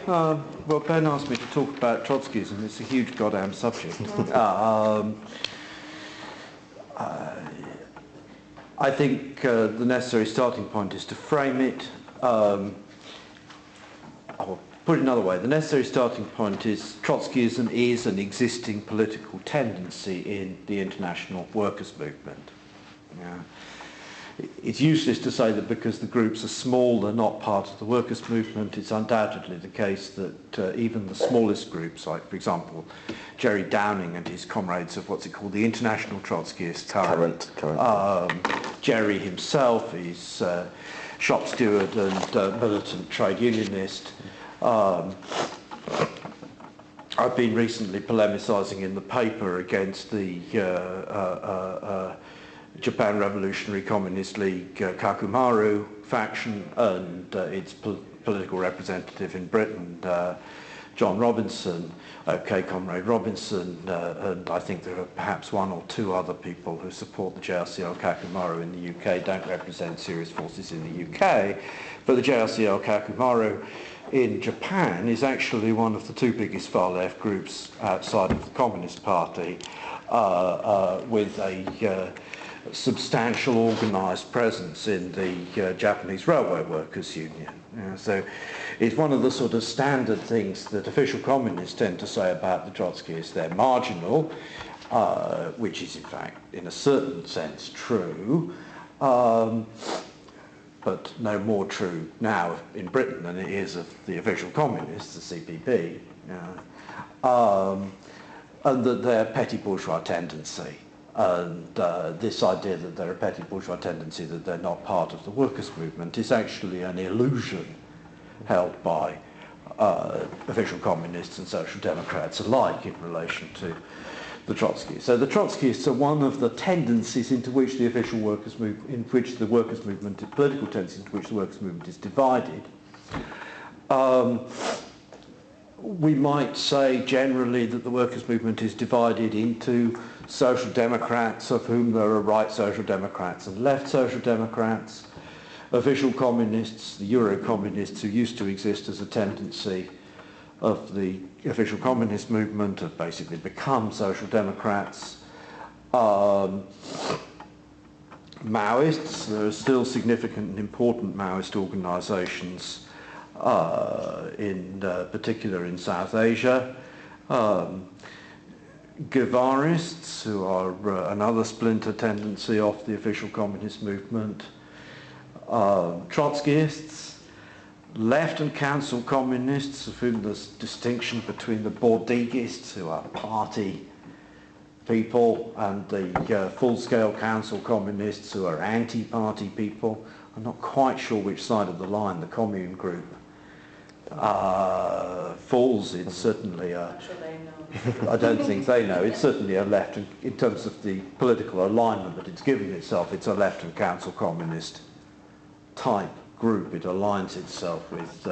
Well, Ben asked me to talk about Trotskyism. It's a huge goddamn subject. I think the necessary starting point is to frame it. I'll put it another way. The necessary starting point is Trotskyism is an existing political tendency in the international workers' movement. Yeah. It's useless to say that because the groups are small, they're not part of the workers' movement. It's undoubtedly the case that even the smallest groups, like, for example, Jerry Downing and his comrades of what's it called, the International Trotskyists, current. Jerry himself is shop steward and militant trade unionist. I've been recently polemicising in the paper against the Japan Revolutionary Communist League Kakumaru faction and its political representative in Britain, John Robinson, Comrade Robinson, and I think there are perhaps one or two other people who support the JRCL Kakumaru in the UK, don't represent serious forces in the UK, but the JRCL Kakumaru in Japan is actually one of the two biggest far-left groups outside of the Communist Party, with a substantial organised presence in the Japanese Railway Workers Union. So it's one of the sort of standard things that official communists tend to say about the Trotskyists. They're marginal, which is in fact in a certain sense true, but no more true now in Britain than it is of the official communists, the CPB, and that they're petty bourgeois tendency. And this idea that they're a petty bourgeois tendency, that they're not part of the workers' movement, is actually an illusion held by official communists and social democrats alike in relation to the Trotskyists. So the Trotskyists are one of the tendencies into which the official workers' movement, in which the workers' movement, political tendencies into which the workers' movement is divided. We might say generally that the workers' movement is divided into social democrats, of whom there are right social democrats and left social democrats, official communists, the Euro-communists who used to exist as a tendency of the official communist movement have basically become social democrats, Maoists. There are still significant and important Maoist organisations, in particular in South Asia. Guevarists, who are another splinter tendency of the official communist movement. Trotskyists, left and council communists, of whom there's distinction between the Bordegists, who are party people, and the full-scale council communists, who are anti-party people. I'm not quite sure which side of the line the commune group falls in. Certainly I don't think they know. It's certainly a left, in terms of the political alignment that it's giving itself, it's a left and council communist type group. It aligns itself with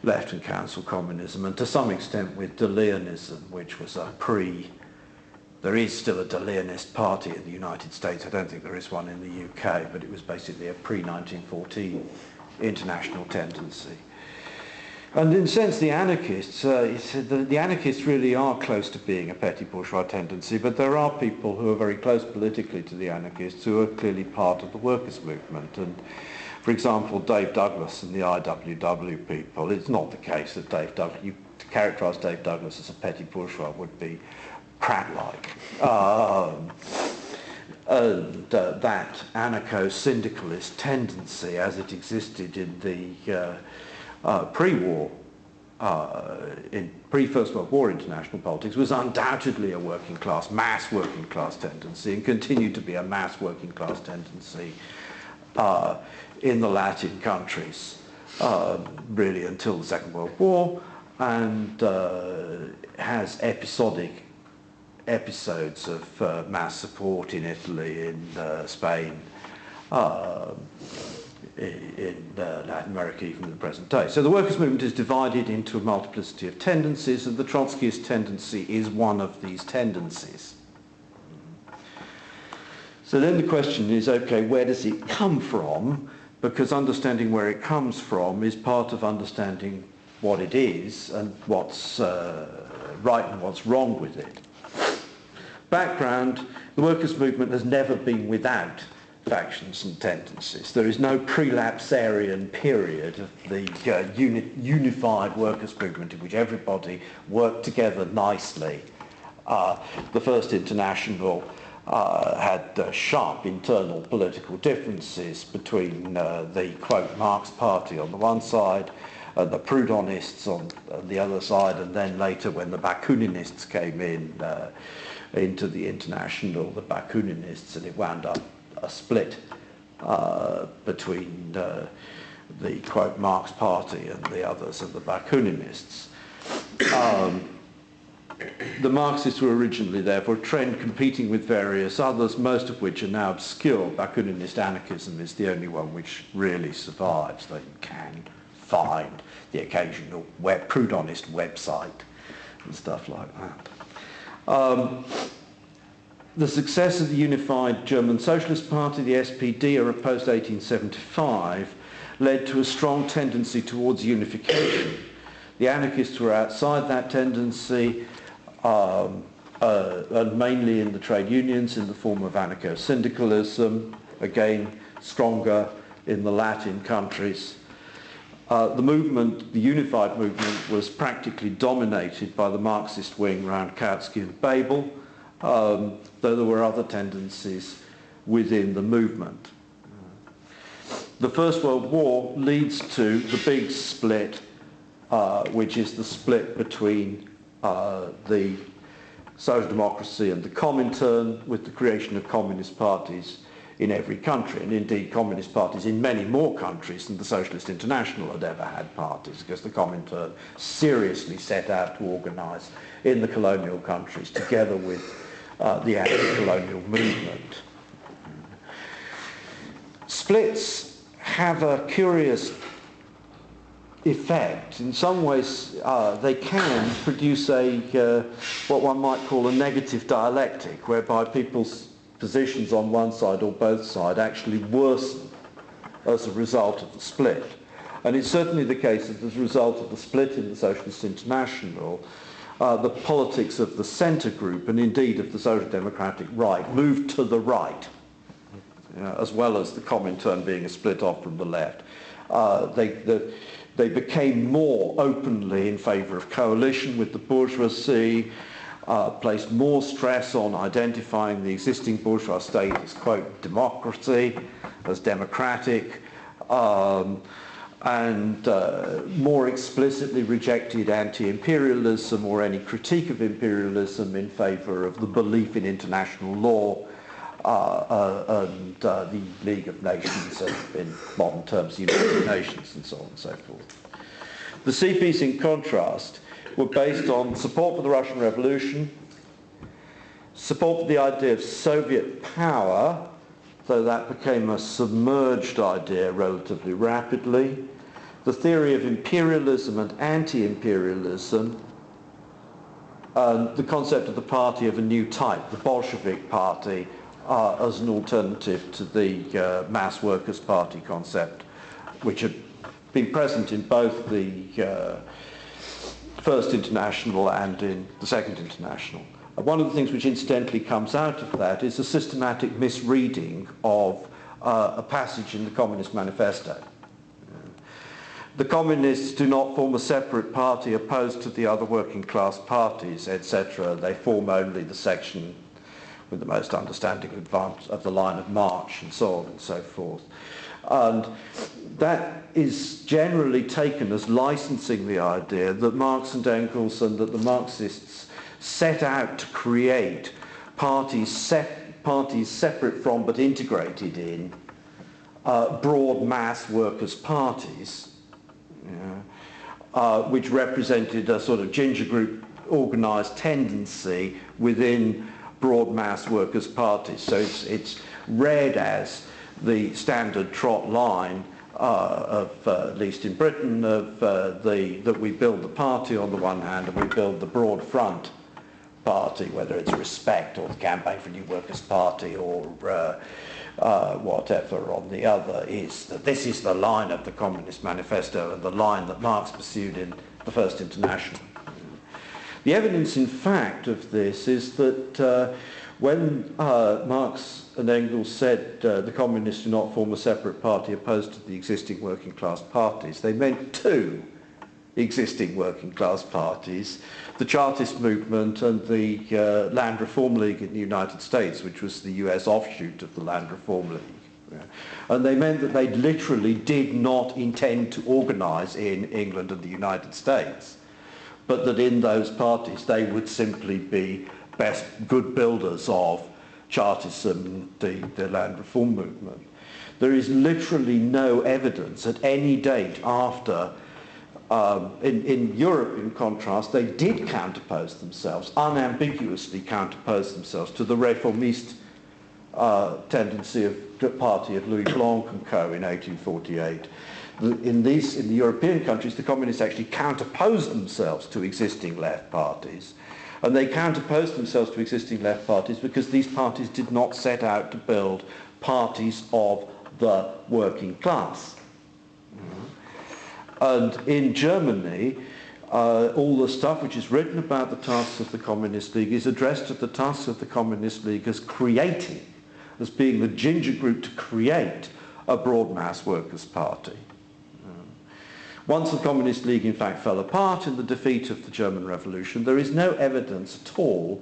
left and council communism, and to some extent with De Leonism, which was there is still a De Leonist party in the United States. I don't think there is one in the UK, but it was basically a pre-1914 international tendency. And in a sense, the anarchists, the anarchists really are close to being a petty bourgeois tendency, but there are people who are very close politically to the anarchists who are clearly part of the workers' movement. And for example, Dave Douglas and the IWW people, it's not the case that to characterise Dave Douglas as a petty bourgeois would be Pratt-like. And that anarcho-syndicalist tendency as it existed in the pre-war, in pre-First World War international politics, was undoubtedly a working class, mass working class tendency, and continued to be a mass working class tendency in the Latin countries, really until the Second World War, and has episodes of mass support in Italy, in Spain, in Latin America, even in the present day. So the workers' movement is divided into a multiplicity of tendencies, and the Trotskyist tendency is one of these tendencies. So then the question is, okay, where does it come from? Because understanding where it comes from is part of understanding what it is and what's right and what's wrong with it. Background, the workers' movement has never been without factions and tendencies. There is no prelapsarian period of the unified workers' movement in which everybody worked together nicely. The First International had sharp internal political differences between the, quote, Marx Party on the one side and the Proudhonists on the other side, and then later when the Bakuninists came in into the International, the Bakuninists, and it wound up a split between the, quote, Marx Party and the others and the Bakuninists. The Marxists were originally there for a trend competing with various others, most of which are now obscure. Bakuninist anarchism is the only one which really survives. They can find the occasional Proudhonist website and stuff like that. The success of the unified German Socialist Party, the SPD, or post-1875, led to a strong tendency towards unification. The anarchists were outside that tendency, and mainly in the trade unions in the form of anarcho-syndicalism, again stronger in the Latin countries. The movement, the unified movement, was practically dominated by the Marxist wing around Kautsky and Babel, though there were other tendencies within the movement. The First World War leads to the big split, which is the split between the social democracy and the Comintern, with the creation of communist parties in every country, and indeed communist parties in many more countries than the Socialist International had ever had parties, because the Comintern seriously set out to organise in the colonial countries together with the anti-colonial movement. Splits have a curious effect. In some ways, they can produce a what one might call a negative dialectic, whereby people's positions on one side or both sides actually worsen as a result of the split. And it's certainly the case that as a result of the split in the Socialist International, the politics of the centre group, and indeed of the social democratic right, moved to the right, as well as the Comintern being a split off from the left. They became more openly in favour of coalition with the bourgeoisie, placed more stress on identifying the existing bourgeois state as, quote, democracy, as democratic, and more explicitly rejected anti-imperialism or any critique of imperialism in favour of the belief in international law and the League of Nations, and in modern terms the United Nations, and so on and so forth. The CPs, in contrast, were based on support for the Russian Revolution, support for the idea of Soviet power, though that became a submerged idea relatively rapidly, the theory of imperialism and anti-imperialism, and the concept of the party of a new type, the Bolshevik party, as an alternative to the mass workers' party concept, which had been present in both the First International and in the Second International. One of the things which incidentally comes out of that is a systematic misreading of a passage in the Communist Manifesto. The communists do not form a separate party opposed to the other working class parties, etc. They form only the section with the most understanding of the line of march, and so on and so forth. And that is generally taken as licensing the idea that Marx and Engels and that the Marxists set out to create parties separate from but integrated in broad mass workers' parties, which represented a sort of ginger group organised tendency within broad mass workers' parties. So it's read as the standard trot line of, at least in Britain, of that we build the party on the one hand and we build the broad front party, whether it's Respect or the Campaign for a New Workers' Party or whatever on the other, is that this is the line of the Communist Manifesto and the line that Marx pursued in the First International. The evidence, in fact, of this is that when Marx and Engels said the communists do not form a separate party opposed to the existing working class parties, they meant two existing working class parties, the Chartist movement and the Land Reform League in the United States, which was the US offshoot of the Land Reform League. Yeah. And they meant that they literally did not intend to organise in England and the United States, but that in those parties they would simply be good builders of Chartism, the Land Reform movement. There is literally no evidence at any date after, in Europe in contrast, they did counterpose themselves, unambiguously counterpose themselves to the Reformist tendency of the party of Louis Blanc and co. in 1848. In the European countries, the communists actually counterposed themselves to existing left parties. And they counterposed themselves to existing left parties because these parties did not set out to build parties of the working class. And in Germany, all the stuff which is written about the tasks of the Communist League is addressed to the tasks of the Communist League as creating, as being the ginger group to create a broad mass workers' party. Once the Communist League in fact fell apart in the defeat of the German Revolution, there is no evidence at all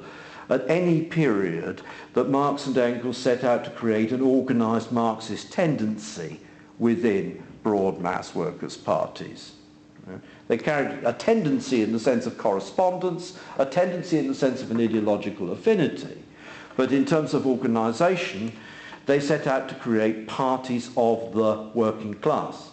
at any period that Marx and Engels set out to create an organised Marxist tendency within broad mass workers' parties. They carried a tendency in the sense of correspondence, a tendency in the sense of an ideological affinity, but in terms of organisation, they set out to create parties of the working class.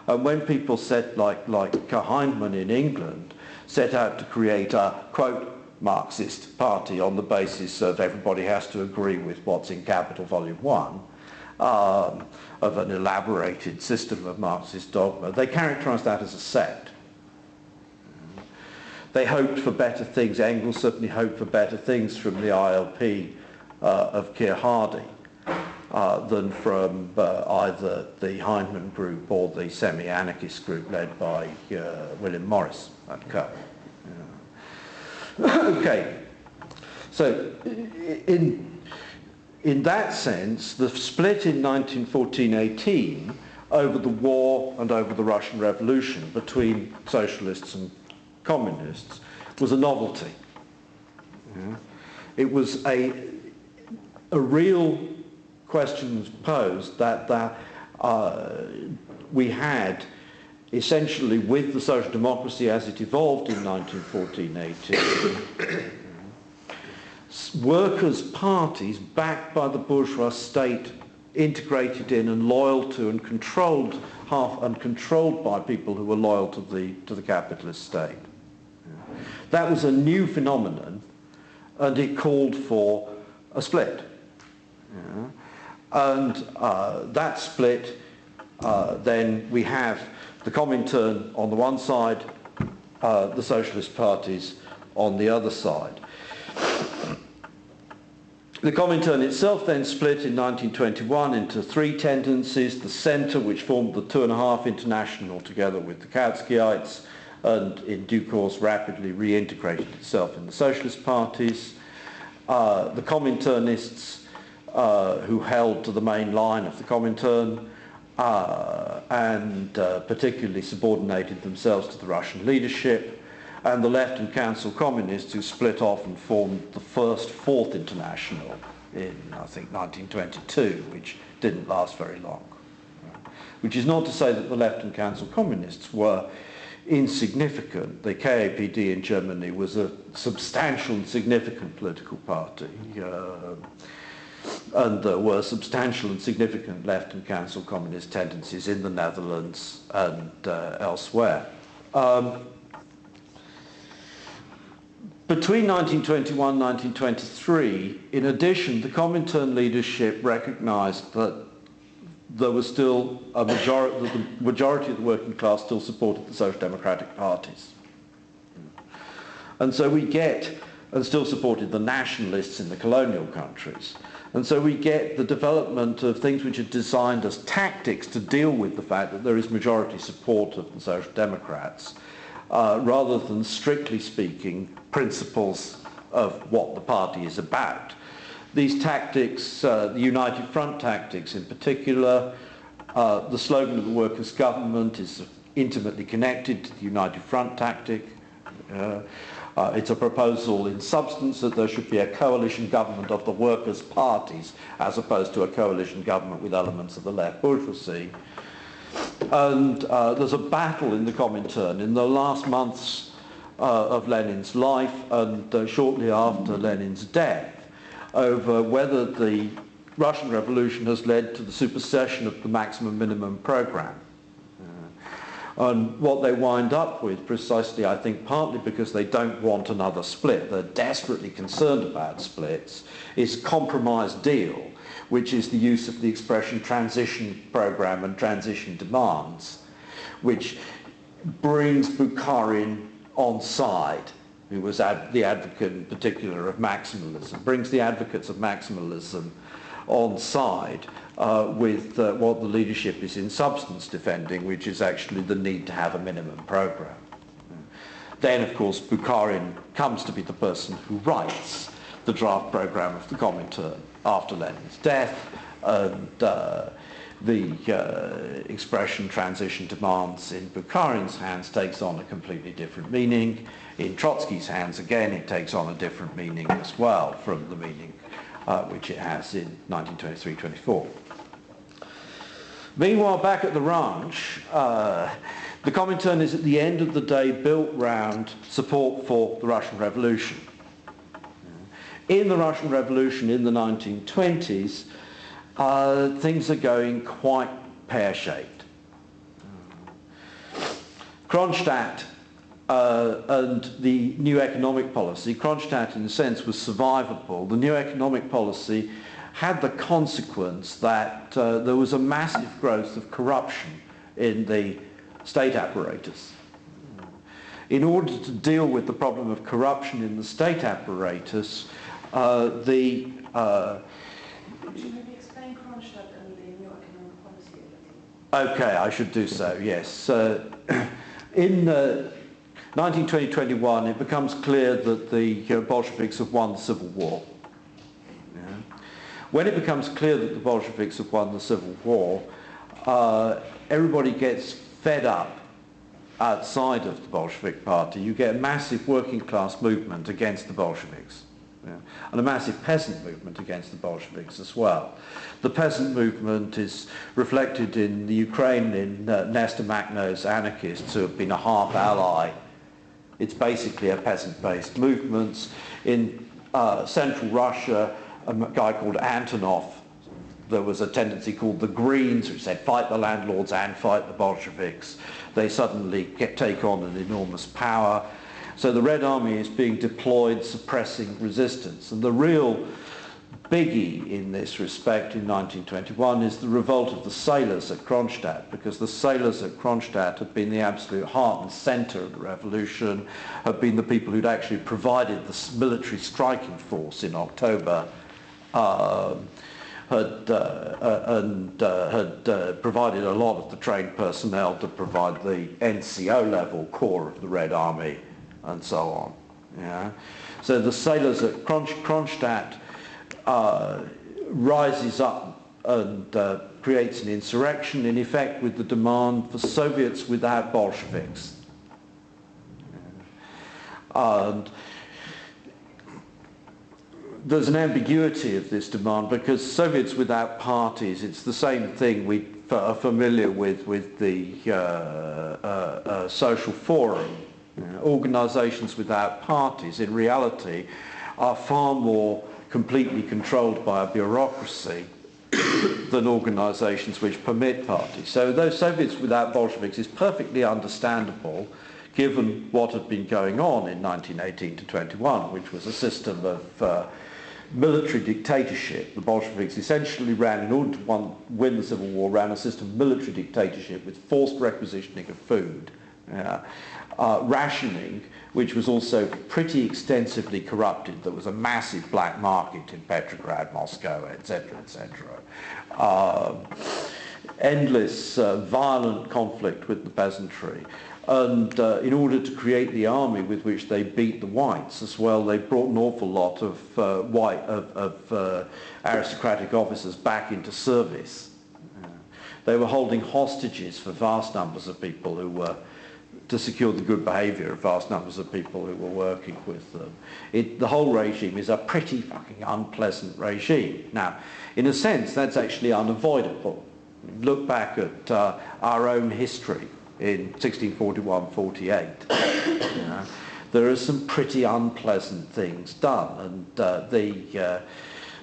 And when people said, like Hindman in England, set out to create a, quote, Marxist party on the basis of everybody has to agree with what's in Capital Volume 1, of an elaborated system of Marxist dogma, they characterised that as a sect. They hoped for better things. Engels certainly hoped for better things from the ILP of Keir Hardie than from either the Hindman group or the semi-anarchist group led by William Morris and co. Okay, so in that sense, the split in 1914-18 over the war and over the Russian Revolution between socialists and communists was a novelty. It was a real question posed that we had essentially with the social democracy as it evolved in 1914-18 workers' parties backed by the bourgeois state, integrated in and loyal to and controlled by people who were loyal to the capitalist state. That was a new phenomenon, and it called for a split. And that split, then we have the Comintern on the one side, the socialist parties on the other side. The Comintern itself then split in 1921 into three tendencies: the Centre, which formed the 2.5 International together with the Trotskyites, and in due course rapidly reintegrated itself in the socialist parties. The Cominternists, who held to the main line of the Comintern and particularly subordinated themselves to the Russian leadership, and the Left and Council Communists, who split off and formed the first Fourth International in, I think, 1922, which didn't last very long. Which is not to say that the Left and Council Communists were insignificant. The KAPD in Germany was a substantial and significant political party. And there were substantial and significant Left and Council Communist tendencies in the Netherlands and elsewhere. Between 1921 and 1923, in addition, the Comintern leadership recognised that there was still the majority of the working class still supported the social democratic parties. And so we get and still supported the nationalists in the colonial countries. And so we get the development of things which are designed as tactics to deal with the fact that there is majority support of the Social Democrats, rather than, strictly speaking, principles of what the party is about. These tactics, the United Front tactics in particular, the slogan of the workers' government is intimately connected to the United Front tactic. It's a proposal in substance that there should be a coalition government of the workers' parties as opposed to a coalition government with elements of the left bourgeoisie. And there's a battle in the Comintern in the last months of Lenin's life and shortly after Lenin's death over whether the Russian Revolution has led to the supersession of the maximum minimum program. And what they wind up with, precisely I think partly because they don't want another split, they're desperately concerned about splits, is a compromise deal, which is the use of the expression transition program and transition demands, which brings Bukharin on side, who was the advocate in particular of maximalism, brings the advocates of maximalism on side with what the leadership is in substance defending, which is actually the need to have a minimum program. Then, of course, Bukharin comes to be the person who writes the draft program of the Comintern after Lenin's death, and the expression transition demands in Bukharin's hands takes on a completely different meaning. In Trotsky's hands, again, it takes on a different meaning as well from the meaning which it has in 1923-24. Meanwhile, back at the ranch, the Comintern is at the end of the day built round support for the Russian Revolution. In the Russian Revolution in the 1920s, things are going quite pear-shaped. Kronstadt and the new economic policy, Kronstadt in a sense was survivable. The new economic policy had the consequence that there was a massive growth of corruption in the state apparatus. In order to deal with the problem of corruption in the state apparatus, Could you maybe explain Kronstadt and the new economic policy a little? Okay, I should do so, yes. In 1920-21, it becomes clear that the Bolsheviks have won the Civil War. When it becomes clear that the Bolsheviks have won the Civil War, everybody gets fed up outside of the Bolshevik Party. You get a massive working class movement against the Bolsheviks, and a massive peasant movement against the Bolsheviks as well. The peasant movement is reflected in the Ukraine in Nestor Makhno's anarchists, who have been a half ally. It's basically a peasant-based movement. In central Russia, a guy called Antonov, there was a tendency called the Greens, which said fight the landlords and fight the Bolsheviks. They suddenly take on an enormous power. So the Red Army is being deployed suppressing resistance. And the real biggie in this respect in 1921 is the revolt of the sailors at Kronstadt, because the sailors at Kronstadt had been the absolute heart and centre of the revolution, had been the people who'd actually provided the military striking force in October, had provided a lot of the trained personnel to provide the NCO level core of the Red Army and so on. Yeah? So the sailors at Kronstadt rises up and creates an insurrection, in effect with the demand for Soviets without Bolsheviks. And there's an ambiguity of this demand, because Soviets without parties, it's the same thing we are familiar with the social forum. Organisations without parties, in reality, are far more completely controlled by a bureaucracy than organisations which permit parties. So those Soviets without Bolsheviks is perfectly understandable, given what had been going on in 1918 to 21, which was a system of military dictatorship. The Bolsheviks essentially ran, in order to win the Civil War, ran a system of military dictatorship with forced requisitioning of food, rationing, which was also pretty extensively corrupted. There was a massive black market in Petrograd, Moscow, etc., etc. Endless violent conflict with the peasantry. And in order to create the army with which they beat the whites as well, they brought an awful lot of aristocratic officers back into service. They were holding hostages for vast numbers of people who were, to secure the good behaviour of vast numbers of people who were working with them. The whole regime is a pretty fucking unpleasant regime. Now, in a sense, that's actually unavoidable. Look back at our own history in 1641-48. There are some pretty unpleasant things done, and the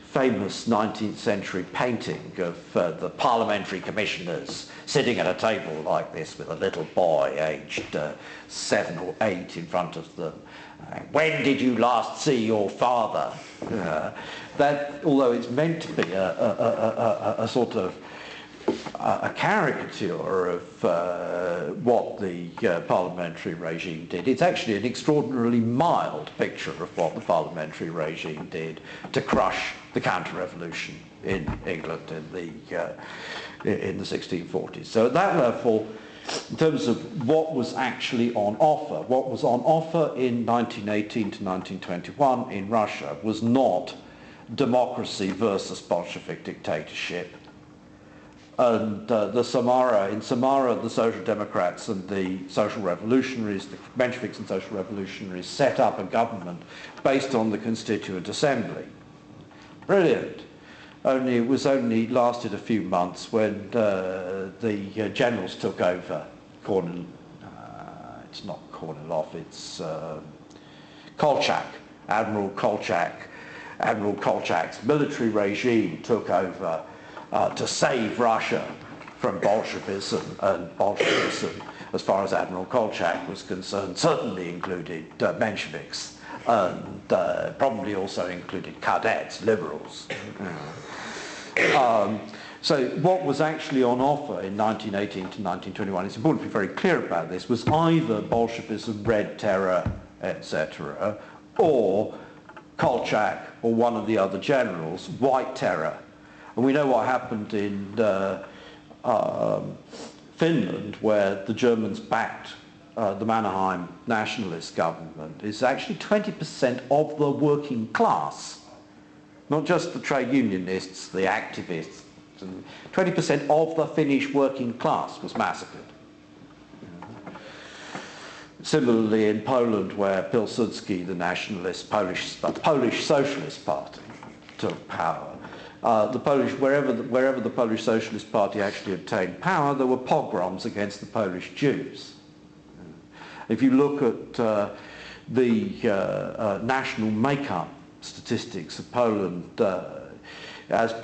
famous 19th century painting of the parliamentary commissioners sitting at a table like this with a little boy aged 7 or 8 in front of them. When did you last see your father? That, although it's meant to be a sort of a caricature of what the parliamentary regime did, it's actually an extraordinarily mild picture of what the parliamentary regime did to crush the counter-revolution in England in the 1640s. So at that level, in terms of what was actually on offer, what was on offer in 1918 to 1921 in Russia was not democracy versus Bolshevik dictatorship. And in Samara, the Social Democrats and the Social Revolutionaries, the Mensheviks and Social Revolutionaries, set up a government based on the Constituent Assembly. Brilliant. Only it was only lasted a few months when the generals took over. It's not Kornilov, it's Kolchak. Admiral Kolchak. Admiral Kolchak's military regime took over to save Russia from Bolshevism, and Bolshevism, as far as Admiral Kolchak was concerned, certainly included Mensheviks, and probably also included cadets, liberals. So what was actually on offer in 1918 to 1921, it's important to be very clear about this, was either Bolshevism, Red Terror, etc., or Kolchak or one of the other generals, White Terror. And we know what happened in Finland, where the Germans backed the Mannerheim nationalist government. Is actually 20% of the working class, not just the trade unionists, the activists. 20% of the Finnish working class was massacred. Similarly in Poland, where Pilsudski, the nationalist Polish Socialist Party, took power. Wherever the Polish Socialist Party actually obtained power, there were pogroms against the Polish Jews. If you look at the national makeup statistics of Poland, as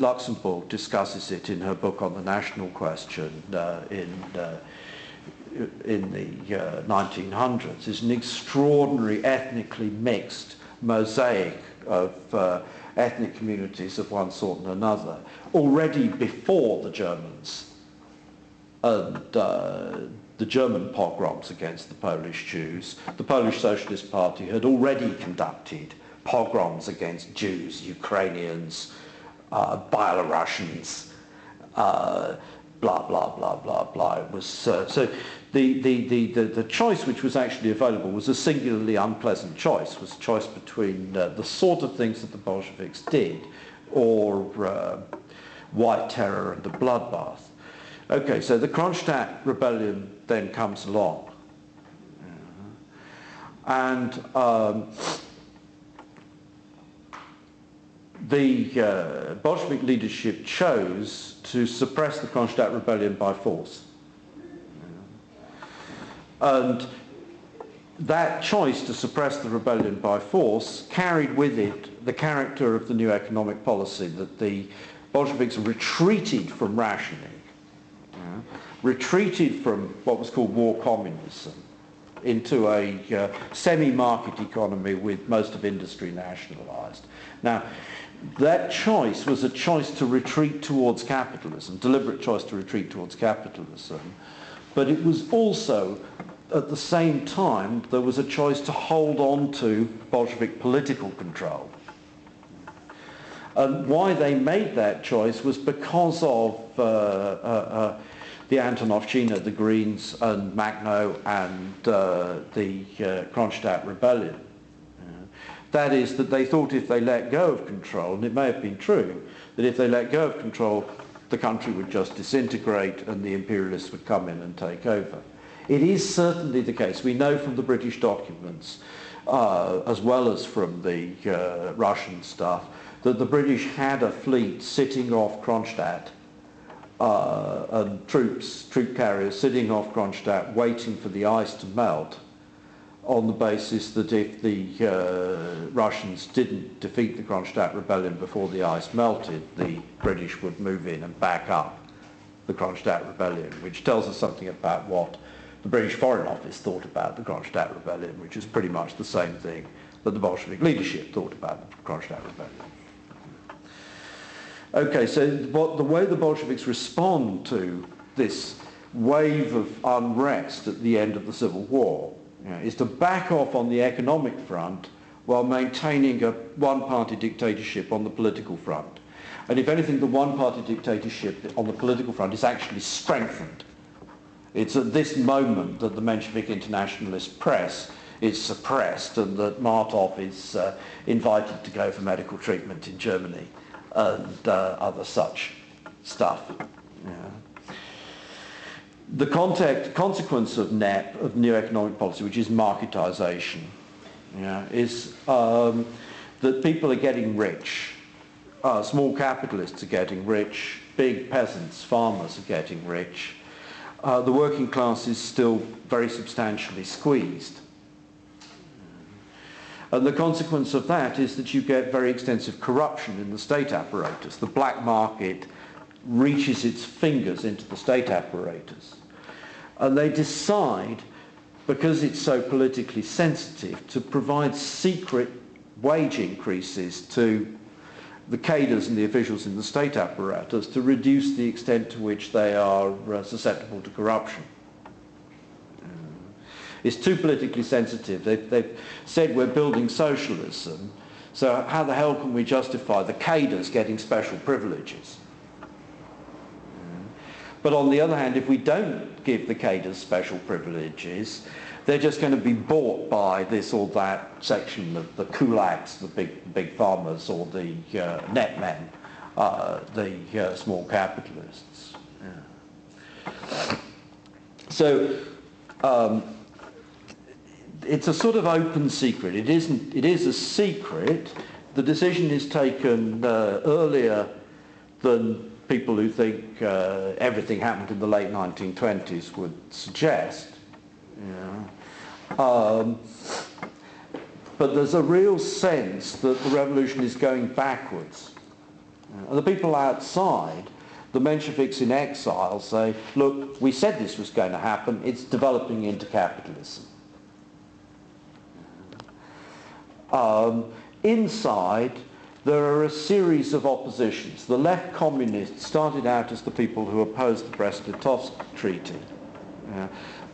Luxembourg discusses it in her book on the national question in the 1900s, is an extraordinary ethnically mixed mosaic of ethnic communities of one sort and another, already before the Germans and the German pogroms against the Polish Jews. The Polish Socialist Party had already conducted pogroms against Jews, Ukrainians, Belarusians, blah, blah, blah, blah, blah. It was, so the choice which was actually available was a singularly unpleasant choice. It was a choice between the sort of things that the Bolsheviks did or White Terror and the bloodbath. Okay, so the Kronstadt rebellion then comes along. And the Bolshevik leadership chose to suppress the Kronstadt rebellion by force. And that choice to suppress the rebellion by force carried with it the character of the new economic policy, that the Bolsheviks retreated from rationing, retreated from what was called war communism into a semi-market economy with most of industry nationalized. Now, that choice was a choice to retreat towards capitalism, deliberate choice to retreat towards capitalism, but it was also at the same time, there was a choice to hold on to Bolshevik political control. And why they made that choice was because of the Antonovщина, the Greens, and Macnair, and the Kronstadt rebellion. That is, that they thought if they let go of control, and it may have been true, that if they let go of control, the country would just disintegrate and the imperialists would come in and take over. It is certainly the case, we know from the British documents, as well as from the Russian stuff, that the British had a fleet sitting off Kronstadt, and troop carriers sitting off Kronstadt waiting for the ice to melt, on the basis that if the Russians didn't defeat the Kronstadt rebellion before the ice melted, the British would move in and back up the Kronstadt rebellion, which tells us something about what the British Foreign Office thought about the Kronstadt rebellion, which is pretty much the same thing that the Bolshevik leadership thought about the Kronstadt rebellion. Okay, so the way the Bolsheviks respond to this wave of unrest at the end of the Civil War is to back off on the economic front while maintaining a one-party dictatorship on the political front. And if anything, the one-party dictatorship on the political front is actually strengthened. It's at this moment that the Menshevik internationalist press is suppressed and that Martov is invited to go for medical treatment in Germany and other such stuff. The consequence of NEP, of new economic policy, which is marketisation, is that people are getting rich. Small capitalists are getting rich, big peasants, farmers are getting rich. The working class is still very substantially squeezed. And the consequence of that is that you get very extensive corruption in the state apparatus. The black market reaches its fingers into the state apparatus. And they decide, because it's so politically sensitive, to provide secret wage increases to the cadres and the officials in the state apparatus to reduce the extent to which they are susceptible to corruption. It's too politically sensitive. They've said we're building socialism, so how the hell can we justify the cadres getting special privileges? But on the other hand, if we don't give the cadres special privileges, they're just going to be bought by this or that section of the kulaks, the big farmers, or the net men, the small capitalists. So it's a sort of open secret. It is a secret. The decision is taken earlier than people who think everything happened in the late 1920s would suggest. But there's a real sense that the revolution is going backwards. And the people outside, the Mensheviks in exile, say, look, we said this was going to happen, it's developing into capitalism. Inside, there are a series of oppositions. The left communists started out as the people who opposed the Brest-Litovsk Treaty.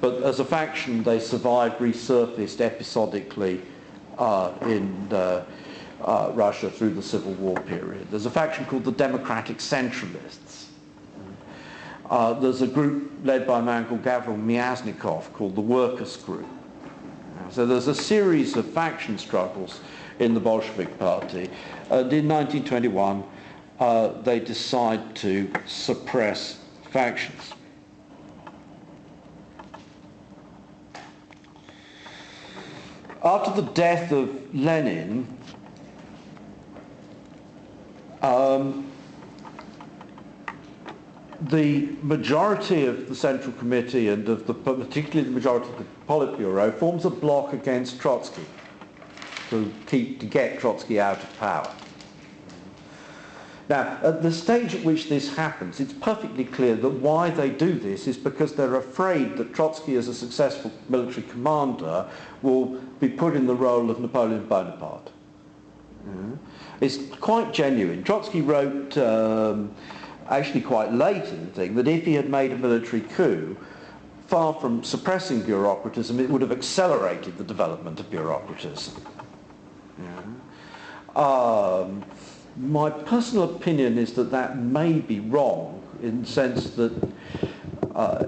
But as a faction, they survived, resurfaced episodically in Russia through the Civil War period. There's a faction called the Democratic Centralists. There's a group led by a man called Gavril Myasnikov called the Workers' Group. So there's a series of faction struggles in the Bolshevik Party, and in 1921 they decide to suppress factions. After the death of Lenin, the majority of the Central Committee and of particularly the majority of the Politburo forms a bloc against Trotsky to get Trotsky out of power. Now, at the stage at which this happens, it's perfectly clear that why they do this is because they're afraid that Trotsky, as a successful military commander, will be put in the role of Napoleon Bonaparte. It's quite genuine. Trotsky wrote, actually quite late in the thing, that if he had made a military coup, far from suppressing bureaucratism, it would have accelerated the development of bureaucratism. My personal opinion is that that may be wrong, in the sense that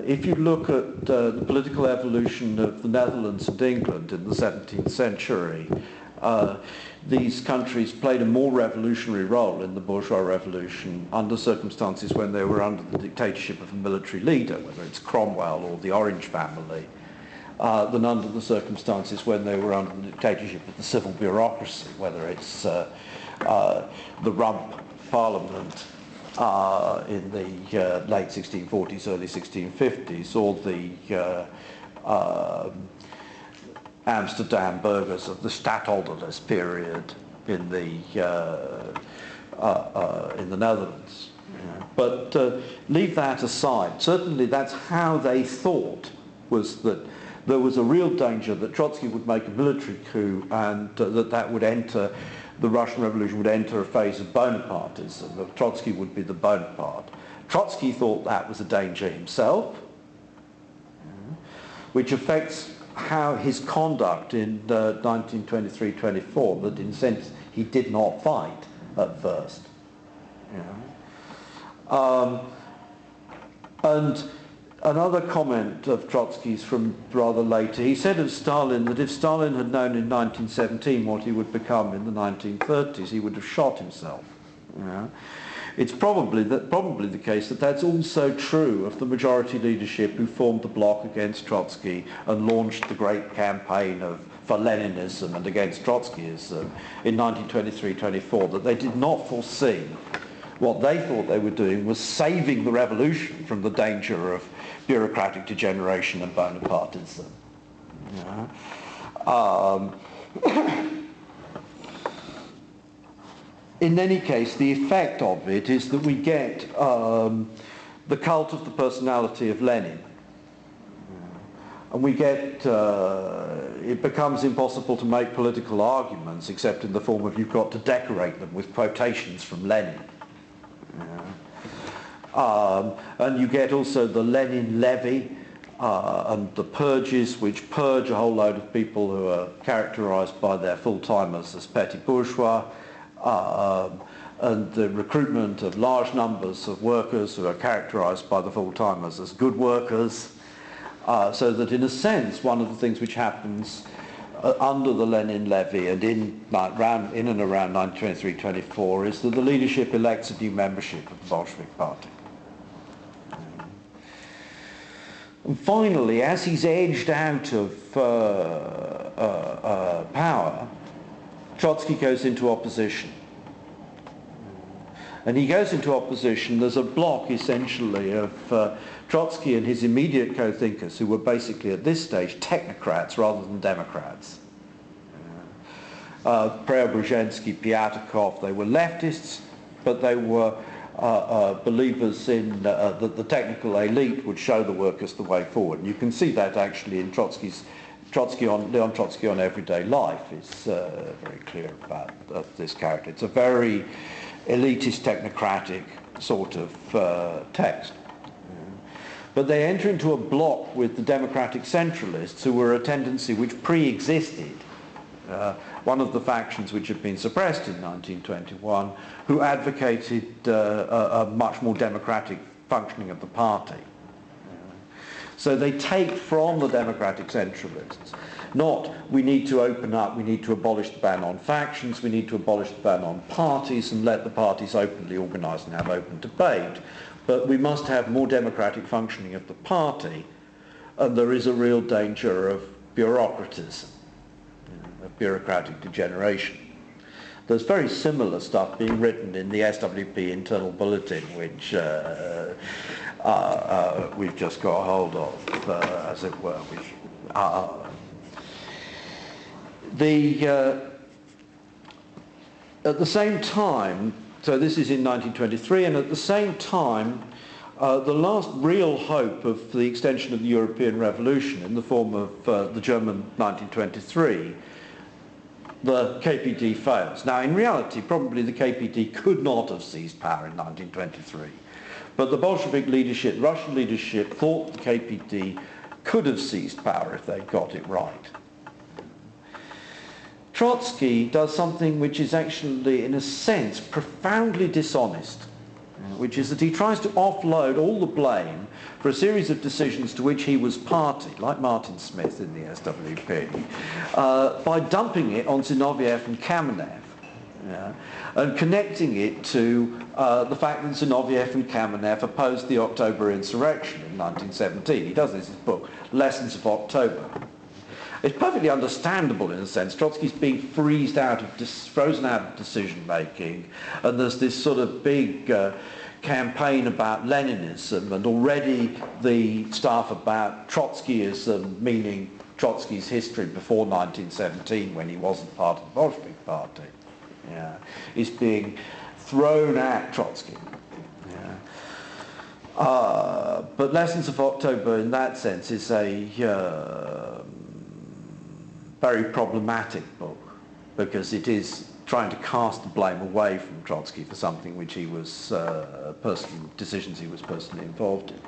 if you look at the political evolution of the Netherlands and England in the 17th century, these countries played a more revolutionary role in the bourgeois revolution under circumstances when they were under the dictatorship of a military leader, whether it's Cromwell or the Orange family, than under the circumstances when they were under the dictatorship of the civil bureaucracy, whether it's the Rump Parliament in the late 1640s, early 1650s, or the Amsterdam burghers of the Stadtholderless period in the Netherlands. But leave that aside. Certainly that's how they thought, was that there was a real danger that Trotsky would make a military coup and that would enter, the Russian Revolution would enter a phase of Bonapartism, that Trotsky would be the Bonaparte. Trotsky thought that was a danger himself, which affects how his conduct in 1923-24, that in a sense he did not fight at first. And another comment of Trotsky's from rather later, he said of Stalin that if Stalin had known in 1917 what he would become in the 1930s, he would have shot himself. It's probably the case that that's also true of the majority leadership who formed the bloc against Trotsky and launched the great campaign for Leninism and against Trotskyism in 1923-24, that they did not foresee what they thought they were doing was saving the revolution from the danger of bureaucratic degeneration and Bonapartism. In any case, the effect of it is that we get the cult of the personality of Lenin. And we get, it becomes impossible to make political arguments except in the form of you've got to decorate them with quotations from Lenin. And you get also the Lenin levy and the purges, which purge a whole load of people who are characterized by their full-timers as petty bourgeois, and the recruitment of large numbers of workers who are characterized by the full-timers as good workers, so that in a sense one of the things which happens under the Lenin levy and in and around 1923-24 is that the leadership elects a new membership of the Bolshevik Party. And finally, as he's edged out of power, Trotsky goes into opposition. And he goes into opposition, there's a bloc essentially of Trotsky and his immediate co-thinkers who were basically at this stage technocrats rather than democrats. Preobrazhensky, Pyatakov, they were leftists, but they were believers in that the technical elite would show the workers the way forward. And you can see that actually in Leon Trotsky on Everyday Life is very clear about this character. It's a very elitist, technocratic sort of text. But they enter into a bloc with the democratic centralists, who were a tendency which pre-existed, one of the factions which had been suppressed in 1921, who advocated a much more democratic functioning of the party. So they take from the democratic centralists, not we need to open up, we need to abolish the ban on factions, we need to abolish the ban on parties and let the parties openly organise and have open debate, but we must have more democratic functioning of the party, and there is a real danger of bureaucratism, of bureaucratic degeneration. There's very similar stuff being written in the SWP internal bulletin, which we've just got hold of, as it were. At the same time, so this is in 1923, and at the same time, the last real hope of the extension of the European Revolution in the form of the German 1923, the KPD fails. Now, in reality, probably the KPD could not have seized power in 1923. But the Bolshevik leadership, Russian leadership, thought the KPD could have seized power if they got it right. Trotsky does something which is actually, in a sense, profoundly dishonest, which is that he tries to offload all the blame for a series of decisions to which he was party, like Martin Smith in the SWP, by dumping it on Zinoviev and Kamenev, and connecting it to the fact that Zinoviev and Kamenev opposed the October insurrection in 1917. He does this in his book, Lessons of October. It's perfectly understandable in a sense. Trotsky's being frozen out of decision-making, and there's this sort of big campaign about Leninism, and already the stuff about Trotskyism, meaning Trotsky's history before 1917 when he wasn't part of the Bolshevik Party, is being thrown at Trotsky. But Lessons of October in that sense is a very problematic book, because it is trying to cast the blame away from Trotsky for something which he was decisions he was personally involved in.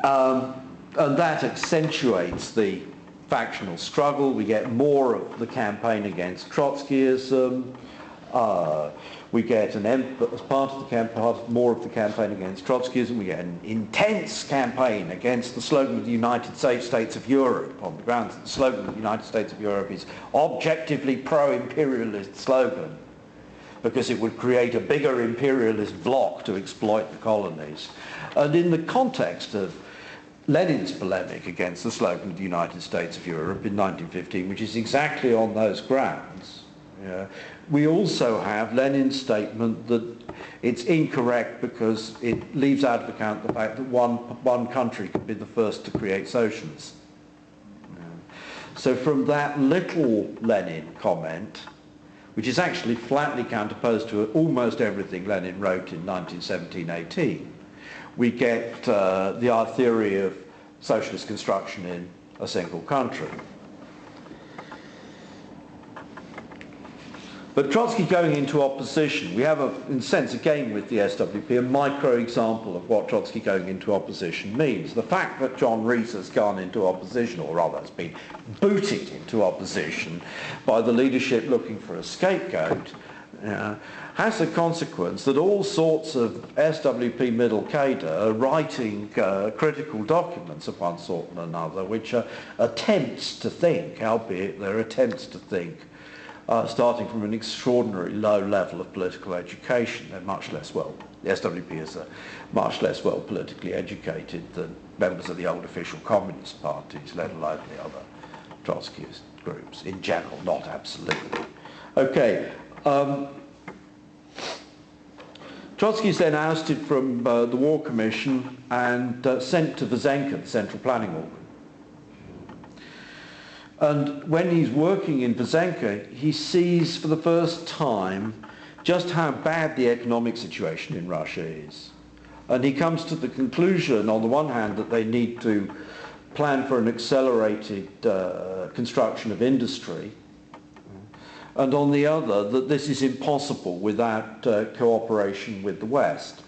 And that accentuates the factional struggle. We get more of the campaign against Trotskyism. We get as part of the more of the campaign against Trotskyism. We get an intense campaign against the slogan of the United States of Europe, on the grounds that the slogan of the United States of Europe is objectively pro-imperialist slogan, because it would create a bigger imperialist bloc to exploit the colonies. And in the context of Lenin's polemic against the slogan of the United States of Europe in 1915, which is exactly on those grounds, we also have Lenin's statement that it's incorrect because it leaves out of account the fact that one country could be the first to create socialism. So from that little Lenin comment, which is actually flatly counterposed to almost everything Lenin wrote in 1917-18, we get the theory of socialist construction in a single country. But Trotsky going into opposition, we have, in a sense, again with the SWP, a micro example of what Trotsky going into opposition means. The fact that John Rees has gone into opposition, or rather has been booted into opposition by the leadership looking for a scapegoat, has the consequence that all sorts of SWP middle cadre are writing critical documents of one sort and another, which are attempts to think, albeit they're attempts to think, starting from an extraordinarily low level of political education. They're much less the SWP is much less well politically educated than members of the old official communist parties, let alone the other Trotskyist groups, in general, not absolutely. Okay. Trotsky is then ousted from the War Commission and sent to Vysenka, the Central Planning Organ. And when he's working in Vysenka, he sees for the first time just how bad the economic situation in Russia is. And he comes to the conclusion, on the one hand, that they need to plan for an accelerated construction of industry, and on the other, that this is impossible without cooperation with the West.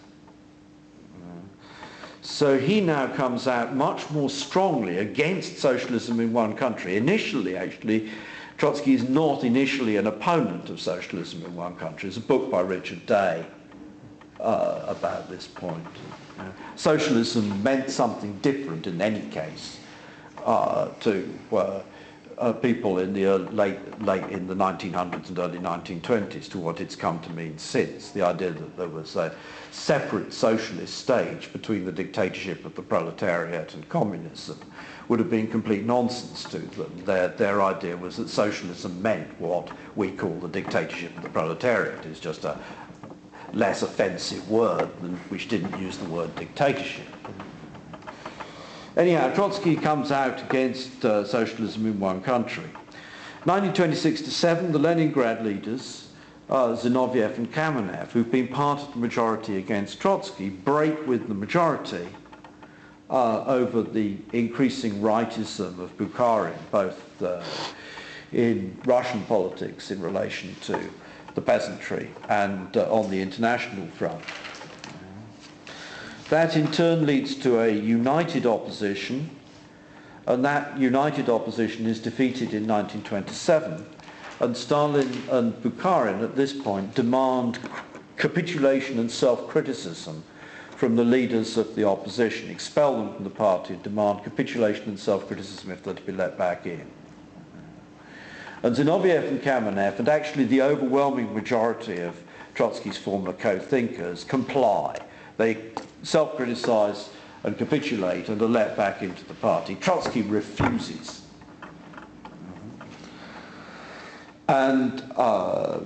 So he now comes out much more strongly against socialism in one country. Initially, actually, Trotsky is not initially an opponent of socialism in one country. There's a book by Richard Day about this point. Socialism meant something different in any case to people in the late in the 1900s and early 1920s to what it's come to mean since. The idea that there was a separate socialist stage between the dictatorship of the proletariat and communism would have been complete nonsense to them. Their idea was that socialism meant what we call the dictatorship of the proletariat. It's just a less offensive word which didn't use the word dictatorship. Anyhow, Trotsky comes out against socialism in one country. 1926-7, the Leningrad leaders, Zinoviev and Kamenev, who've been part of the majority against Trotsky, break with the majority over the increasing rightism of Bukharin, both in Russian politics in relation to the peasantry and on the international front. That in turn leads to a united opposition, and that united opposition is defeated in 1927, and Stalin and Bukharin at this point demand capitulation and self-criticism from the leaders of the opposition, expel them from the party and demand capitulation and self-criticism if they're to be let back in. And Zinoviev and Kamenev, and actually the overwhelming majority of Trotsky's former co-thinkers, comply. They self-criticize and capitulate and are let back into the party. Trotsky refuses. And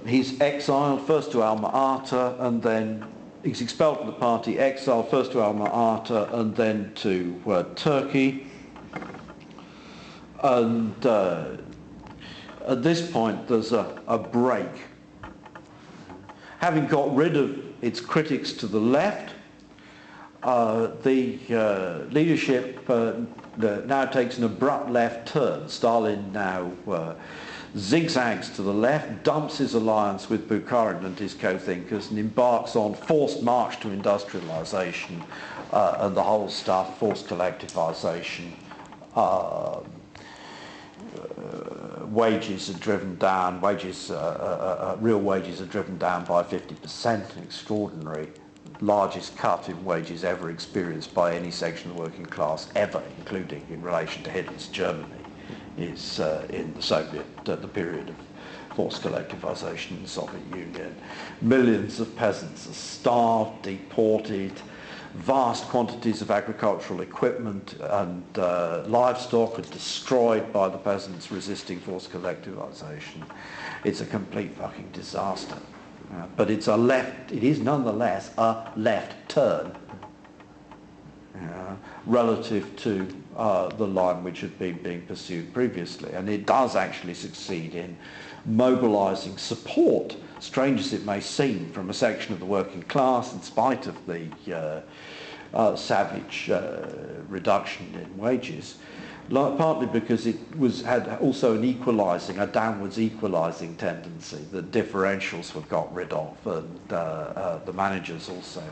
he's exiled first to Alma-Ata, and then he's expelled from the party, exiled first to Alma-Ata and then to Turkey. And at this point there's a break. Having got rid of its critics to the left, the leadership now takes an abrupt left turn. Stalin now zigzags to the left, dumps his alliance with Bukharin and his co-thinkers, and embarks on forced march to industrialization and the whole stuff, forced collectivization. Wages are driven down, real wages are driven down by 50%, an extraordinary, largest cut in wages ever experienced by any section of the working class ever, including in relation to Hitler's Germany, is in the period of forced collectivization in the Soviet Union. Millions of peasants are starved, deported, vast quantities of agricultural equipment and livestock are destroyed by the peasants resisting forced collectivization. It's a complete fucking disaster. But it is nonetheless a left turn relative to the line which had been being pursued previously. And it does actually succeed in mobilizing support, strange as it may seem, from a section of the working class in spite of the savage reduction in wages, partly because it had also a downwards equalising tendency. The differentials were got rid of, and the managers also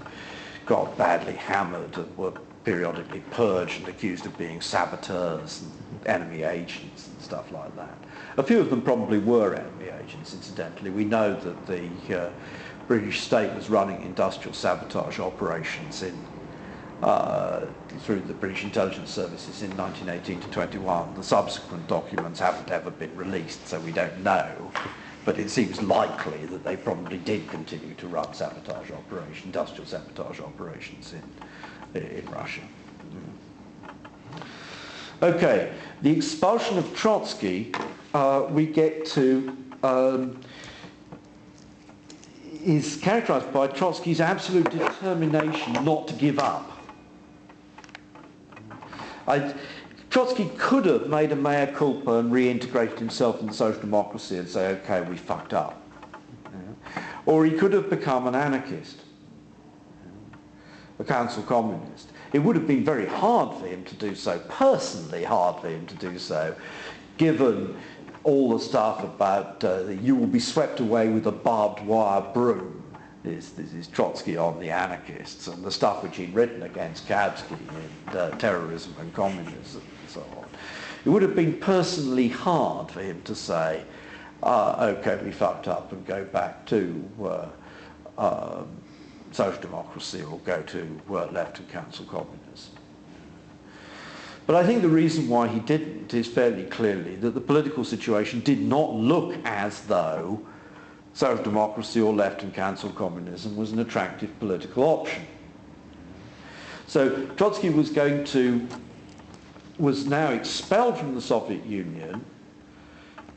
got badly hammered and were periodically purged and accused of being saboteurs and enemy agents and stuff like that. A few of them probably were enemy agents, incidentally. We know that the British state was running industrial sabotage operations through the British intelligence services in 1918 to 21. The subsequent documents haven't ever been released, so we don't know. But it seems likely that they probably did continue to run industrial sabotage operations in Russia. Okay, the expulsion of Trotsky, we get to, is characterized by Trotsky's absolute determination not to give up. Trotsky could have made a mea culpa and reintegrated himself in the social democracy and say, okay, we fucked up. Or he could have become an anarchist, a council communist. It would have been very hard for him to do so, personally hard for him to do so, given all the stuff about you will be swept away with a barbed wire broom. This is Trotsky on the anarchists, and the stuff which he'd written against Kautsky in terrorism and communism and so on. It would have been personally hard for him to say, okay, we fucked up and go back to social democracy or go to left and council communism. But I think the reason why he didn't is fairly clearly that the political situation did not look as though social democracy or left and council communism was an attractive political option. So Trotsky was now expelled from the Soviet Union.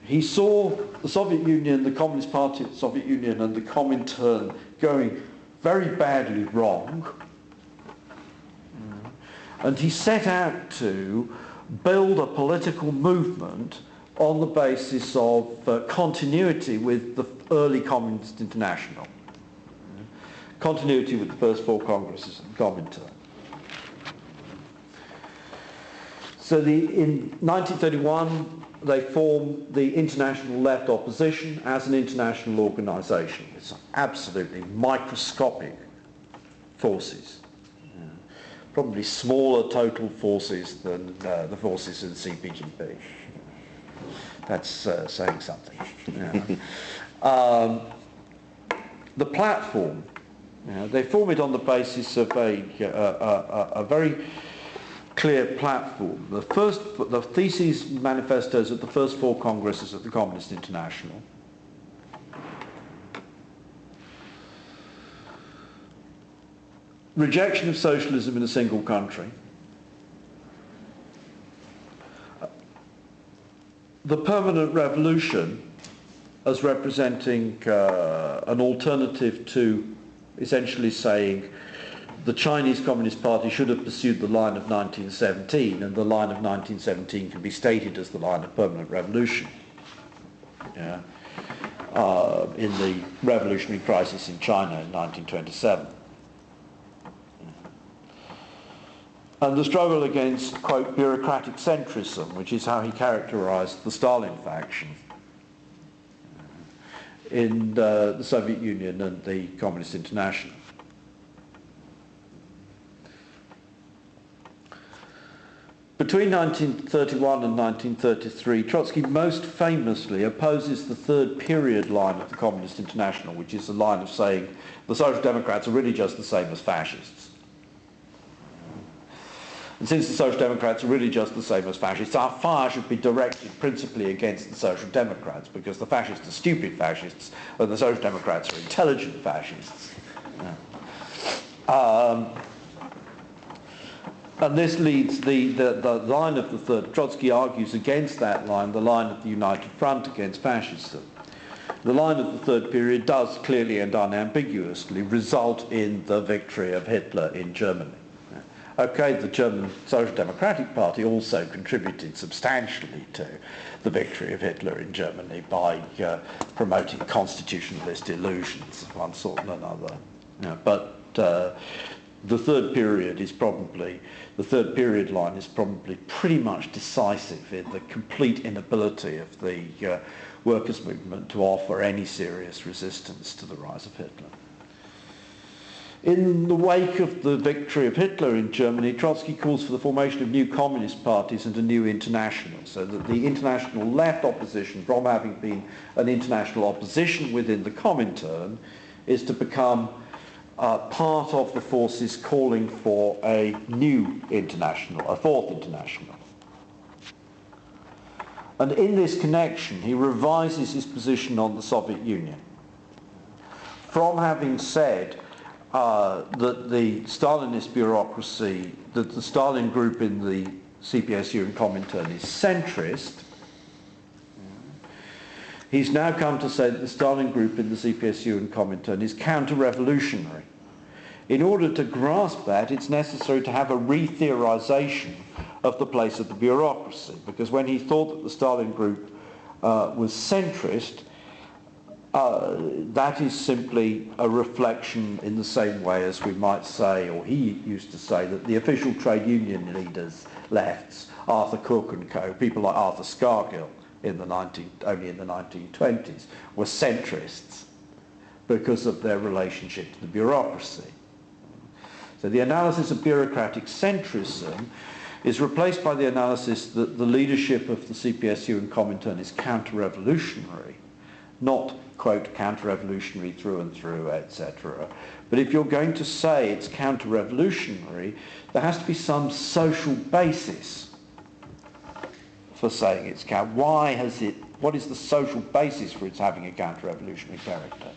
He saw the Soviet Union, the Communist Party of the Soviet Union and the Comintern going very badly wrong. And he set out to build a political movement on the basis of continuity with the early Communist International, continuity with the first four Congresses and Comintern. So in 1931, they form the International Left Opposition as an international organisation. It's absolutely microscopic forces, probably smaller total forces than the forces in CPGB. That's saying something. The platform, they form it on the basis of a very clear platform. The theses manifestos of the first 4 congresses of the Communist International. Rejection of socialism in a single country. The permanent revolution as representing an alternative to essentially saying the Chinese Communist Party should have pursued the line of 1917, and the line of 1917 can be stated as the line of permanent revolution in the revolutionary crisis in China in 1927. And the struggle against, quote, bureaucratic centrism, which is how he characterized the Stalin faction in the Soviet Union and the Communist International. Between 1931 and 1933, Trotsky most famously opposes the third period line of the Communist International, which is the line of saying the Social Democrats are really just the same as fascists. And since the Social Democrats are really just the same as fascists, our fire should be directed principally against the Social Democrats, because the fascists are stupid fascists and the Social Democrats are intelligent fascists. And this leads the line of the third. Trotsky argues against that line, the line of the United Front against fascism. The line of the third period does clearly and unambiguously result in the victory of Hitler in Germany. Okay, the German Social Democratic Party also contributed substantially to the victory of Hitler in Germany by promoting constitutionalist illusions of one sort and another. But the third period line is probably pretty much decisive in the complete inability of the workers' movement to offer any serious resistance to the rise of Hitler. In the wake of the victory of Hitler in Germany, Trotsky calls for the formation of new communist parties and a new international, so that the international left opposition, from having been an international opposition within the Comintern, is to become part of the forces calling for a new international, a fourth international. And in this connection, he revises his position on the Soviet Union. From having said that the Stalinist bureaucracy, that the Stalin group in the CPSU and Comintern is centrist, he's now come to say that the Stalin group in the CPSU and Comintern is counter-revolutionary. In order to grasp that, it's necessary to have a re-theorization of the place of the bureaucracy, because when he thought that the Stalin group was centrist, that is simply a reflection in the same way as we might say, or he used to say, that the official trade union leaders, lefts, Arthur Cook and co., people like Arthur Scargill only in the 1920s, were centrists because of their relationship to the bureaucracy. So the analysis of bureaucratic centrism is replaced by the analysis that the leadership of the CPSU and Comintern is counter-revolutionary, not, quote, counter-revolutionary through and through, etc. But if you're going to say it's counter-revolutionary, there has to be some social basis for saying it's counter. What is the social basis for its having a counter-revolutionary character?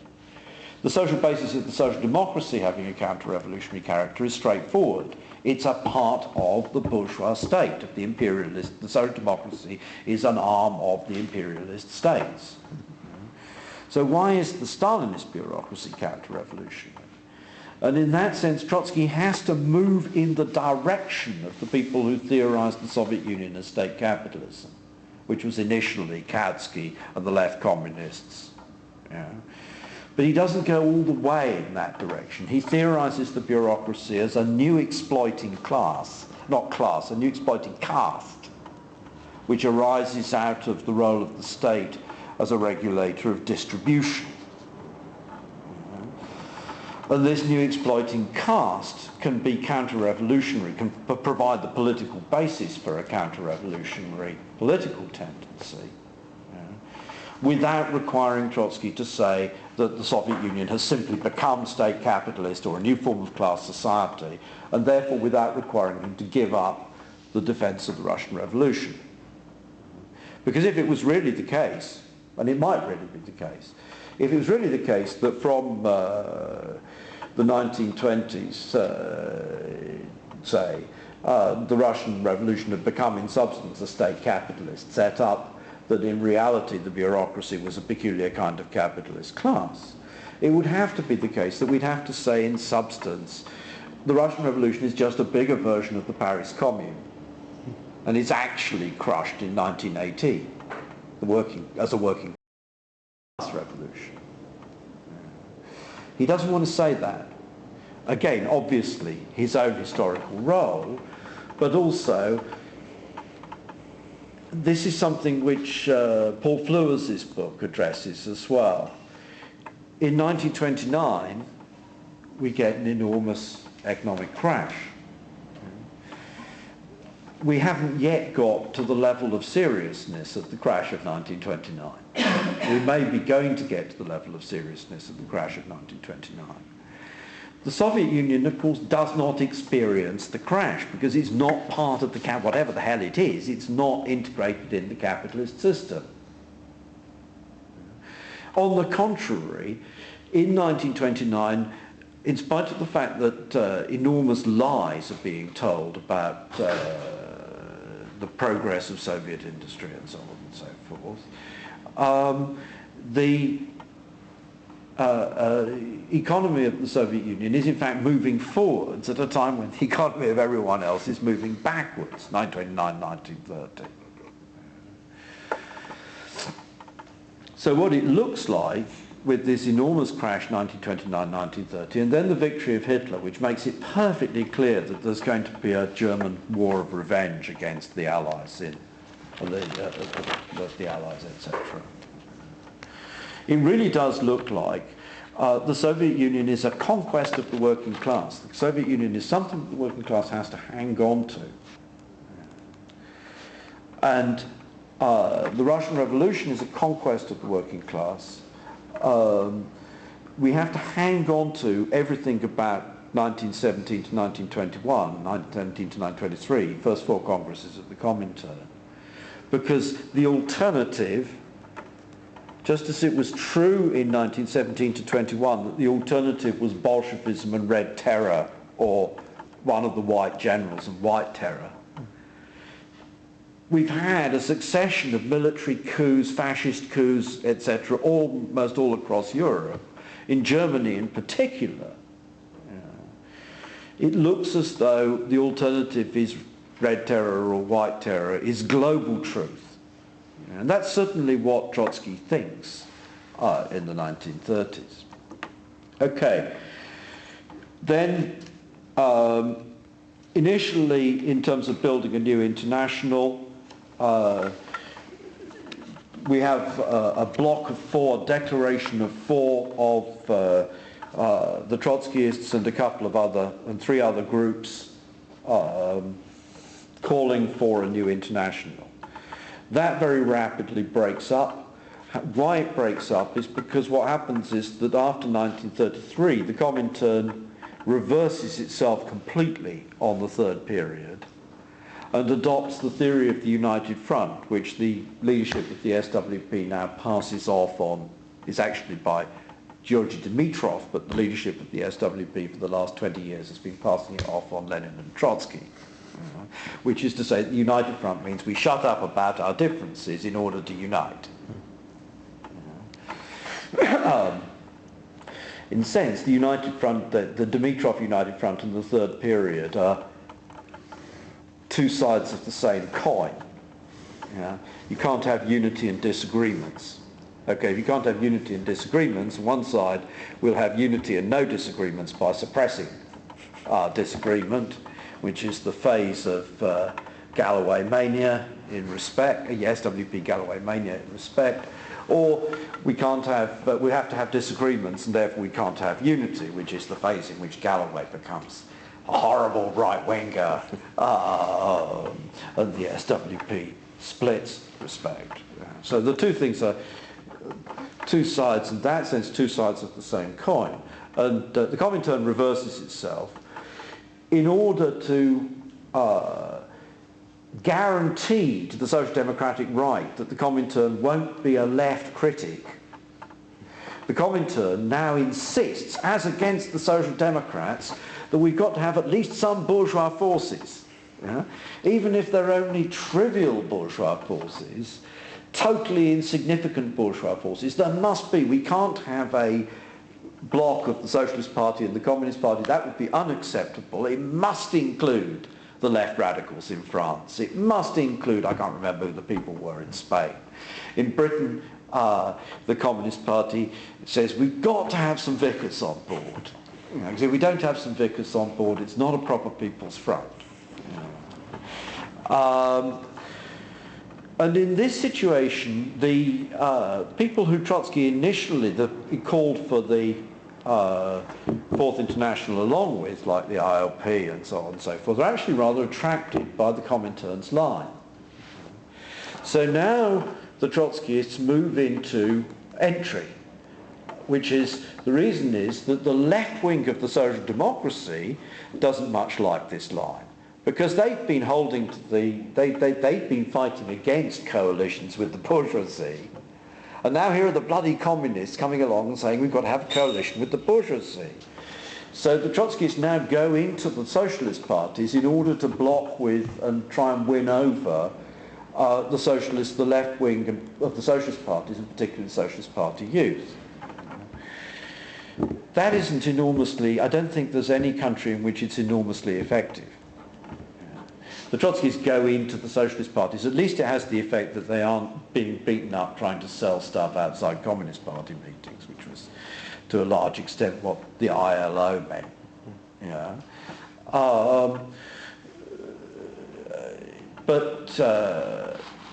The social basis of the social democracy having a counter-revolutionary character is straightforward. It's a part of the bourgeois state, of the imperialist. The social democracy is an arm of the imperialist states. So why is the Stalinist bureaucracy counter-revolutionary? And in that sense, Trotsky has to move in the direction of the people who theorized the Soviet Union as state capitalism, which was initially Kautsky and the left communists. But he doesn't go all the way in that direction. He theorizes the bureaucracy as a new exploiting class, not class, a new exploiting caste, which arises out of the role of the state as a regulator of distribution. And this new exploiting caste can be counter-revolutionary, can provide the political basis for a counter-revolutionary political tendency, without requiring Trotsky to say that the Soviet Union has simply become state capitalist or a new form of class society, and therefore without requiring him to give up the defense of the Russian Revolution. Because if it was really the case, and it might really be the case, if it was really the case that from the 1920s, say, the Russian Revolution had become in substance a state capitalist set up, that in reality the bureaucracy was a peculiar kind of capitalist class, it would have to be the case that we'd have to say in substance the Russian Revolution is just a bigger version of the Paris Commune, and it's actually crushed in 1918 as a working class revolution. He doesn't want to say that. Again, obviously, his own historical role, but also this is something which Paul Fleurs's book addresses as well. In 1929, we get an enormous economic crash. We haven't yet got to the level of seriousness of the crash of 1929. We may be going to get to the level of seriousness of the crash of 1929. The Soviet Union, of course, does not experience the crash because it's not part of the, whatever the hell it is, it's not integrated in the capitalist system. On the contrary, in 1929, in spite of the fact that enormous lies are being told about the progress of Soviet industry and so on and so forth, the economy of the Soviet Union is in fact moving forwards at a time when the economy of everyone else is moving backwards, 1929, 1930. So what it looks like with this enormous crash 1929, 1930, and then the victory of Hitler, which makes it perfectly clear that there's going to be a German war of revenge against the Allies, the Allies, etc. It really does look like the Soviet Union is a conquest of the working class. The Soviet Union is something the working class has to hang on to. And the Russian Revolution is a conquest of the working class. We have to hang on to everything about 1917 to 1921, 1917 to 1923, first four congresses of the Comintern, because the alternative, just as it was true in 1917 to 21 that the alternative was Bolshevism and Red Terror, or one of the White Generals and White Terror, we've had a succession of military coups, fascist coups, etc., almost all across Europe. In Germany in particular, it looks as though the alternative is Red Terror or White Terror, is global truth. And that's certainly what Trotsky thinks in the 1930s. Okay. Then, initially, in terms of building a new international, we have a block of four, declaration of four of the Trotskyists and a couple of three other groups calling for a new international. That very rapidly breaks up. Why it breaks up is because what happens is that after 1933, the Comintern reverses itself completely on the third period and adopts the theory of the United Front, which the leadership of the SWP now passes off on, is actually by Georgy Dimitrov, but the leadership of the SWP for the last 20 years has been passing it off on Lenin and Trotsky. Which is to say, the United Front means we shut up about our differences in order to unite. In a sense, the United Front, the Dimitrov United Front and the third period are two sides of the same coin. You can't have unity and disagreements. Okay, if you can't have unity and disagreements, one side will have unity and no disagreements by suppressing disagreement, which is the phase of Galloway mania in respect, yes, WP Galloway mania in respect, or we can't have, but we have to have disagreements and therefore we can't have unity, which is the phase in which Galloway becomes a horrible right-winger and the SWP splits respect. So the two things are two sides, in that sense, two sides of the same coin. And the Comintern reverses itself in order to guarantee to the Social Democratic right that the Comintern won't be a left critic. The Comintern now insists, as against the Social Democrats, that we've got to have at least some bourgeois forces. Yeah? Even if they're only trivial bourgeois forces, totally insignificant bourgeois forces, there must be. We can't have a bloc of the Socialist Party and the Communist Party. That would be unacceptable. It must include the left radicals in France. It must include, I can't remember who the people were in Spain. In Britain, the Communist Party says we've got to have some Vickers on board. You know, 'cause if we don't have some Vickers on board, it's not a proper People's Front. And in this situation, the people who Trotsky initially called for the Fourth International along with, like the ILP and so on and so forth, are actually rather attracted by the Comintern's line. So now the Trotskyists move into entry, which is, the reason is that the left wing of the social democracy doesn't much like this line, because they've been holding to they've been fighting against coalitions with the bourgeoisie, and now here are the bloody communists coming along and saying we've got to have a coalition with the bourgeoisie. So the Trotskyists now go into the socialist parties in order to block with and try and win over the socialists, the left wing of the socialist parties, and particularly the Socialist Party youth. That isn't enormously, I don't think there's any country in which it's enormously effective. The Trotskyists go into the socialist parties, at least it has the effect that they aren't being beaten up trying to sell stuff outside Communist Party meetings, which was to a large extent what the ILO meant. Yeah.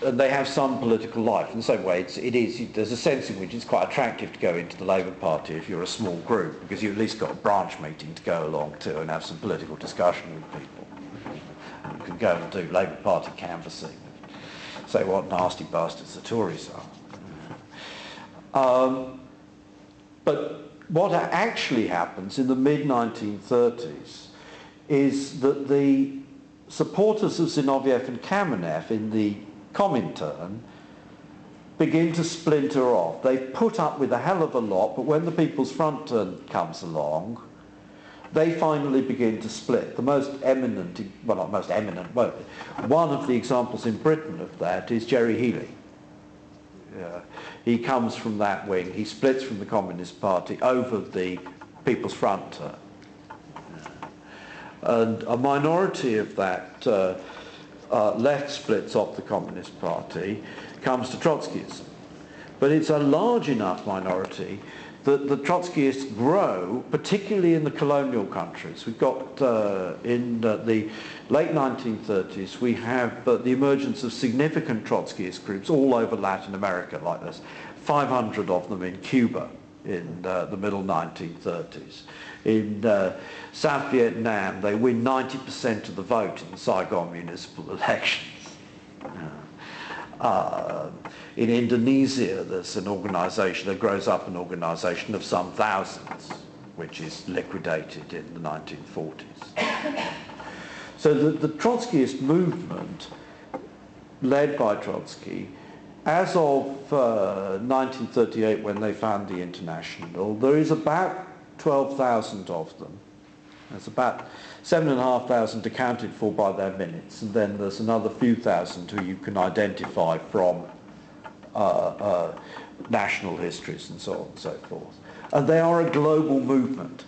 And they have some political life. In the same way, there's a sense in which it's quite attractive to go into the Labour Party if you're a small group, because you've at least got a branch meeting to go along to and have some political discussion with people. You can go and do Labour Party canvassing, say what nasty bastards the Tories are. But what actually happens in the mid-1930s is that the supporters of Zinoviev and Kamenev in the Comintern begin to splinter off. They put up with a hell of a lot, but when the People's Front comes along, they finally begin to split. The most eminent, well not most eminent, well, one of the examples in Britain of that is Jerry Healey. He comes from that wing, he splits from the Communist Party over the People's Front turn. And a minority of that left splits off the Communist Party comes to Trotskyism. But it's a large enough minority that the Trotskyists grow, particularly in the colonial countries. We've got, in the late 1930s, we have the emergence of significant Trotskyist groups all over Latin America, like there's 500 of them in Cuba in the middle 1930s. In South Vietnam, they win 90% of the vote in the Saigon municipal elections. In Indonesia, there's an organisation, there grows up an organisation of some thousands, which is liquidated in the 1940s. So the Trotskyist movement, led by Trotsky, as of 1938, when they found the International, there is about 12,000 of them. There's about 7,500 accounted for by their minutes, and then there's another few thousand who you can identify from national histories and so on and so forth. And they are a global movement.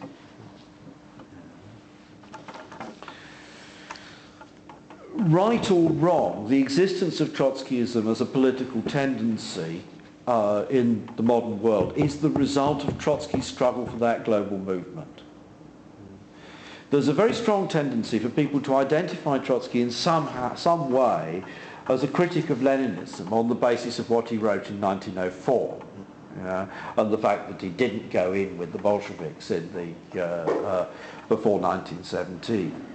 Right or wrong, the existence of Trotskyism as a political tendency in the modern world is the result of Trotsky's struggle for that global movement. there's a very strong tendency for people to identify Trotsky in some way as a critic of Leninism on the basis of what he wrote in 1904, and the fact that he didn't go in with the Bolsheviks before 1917.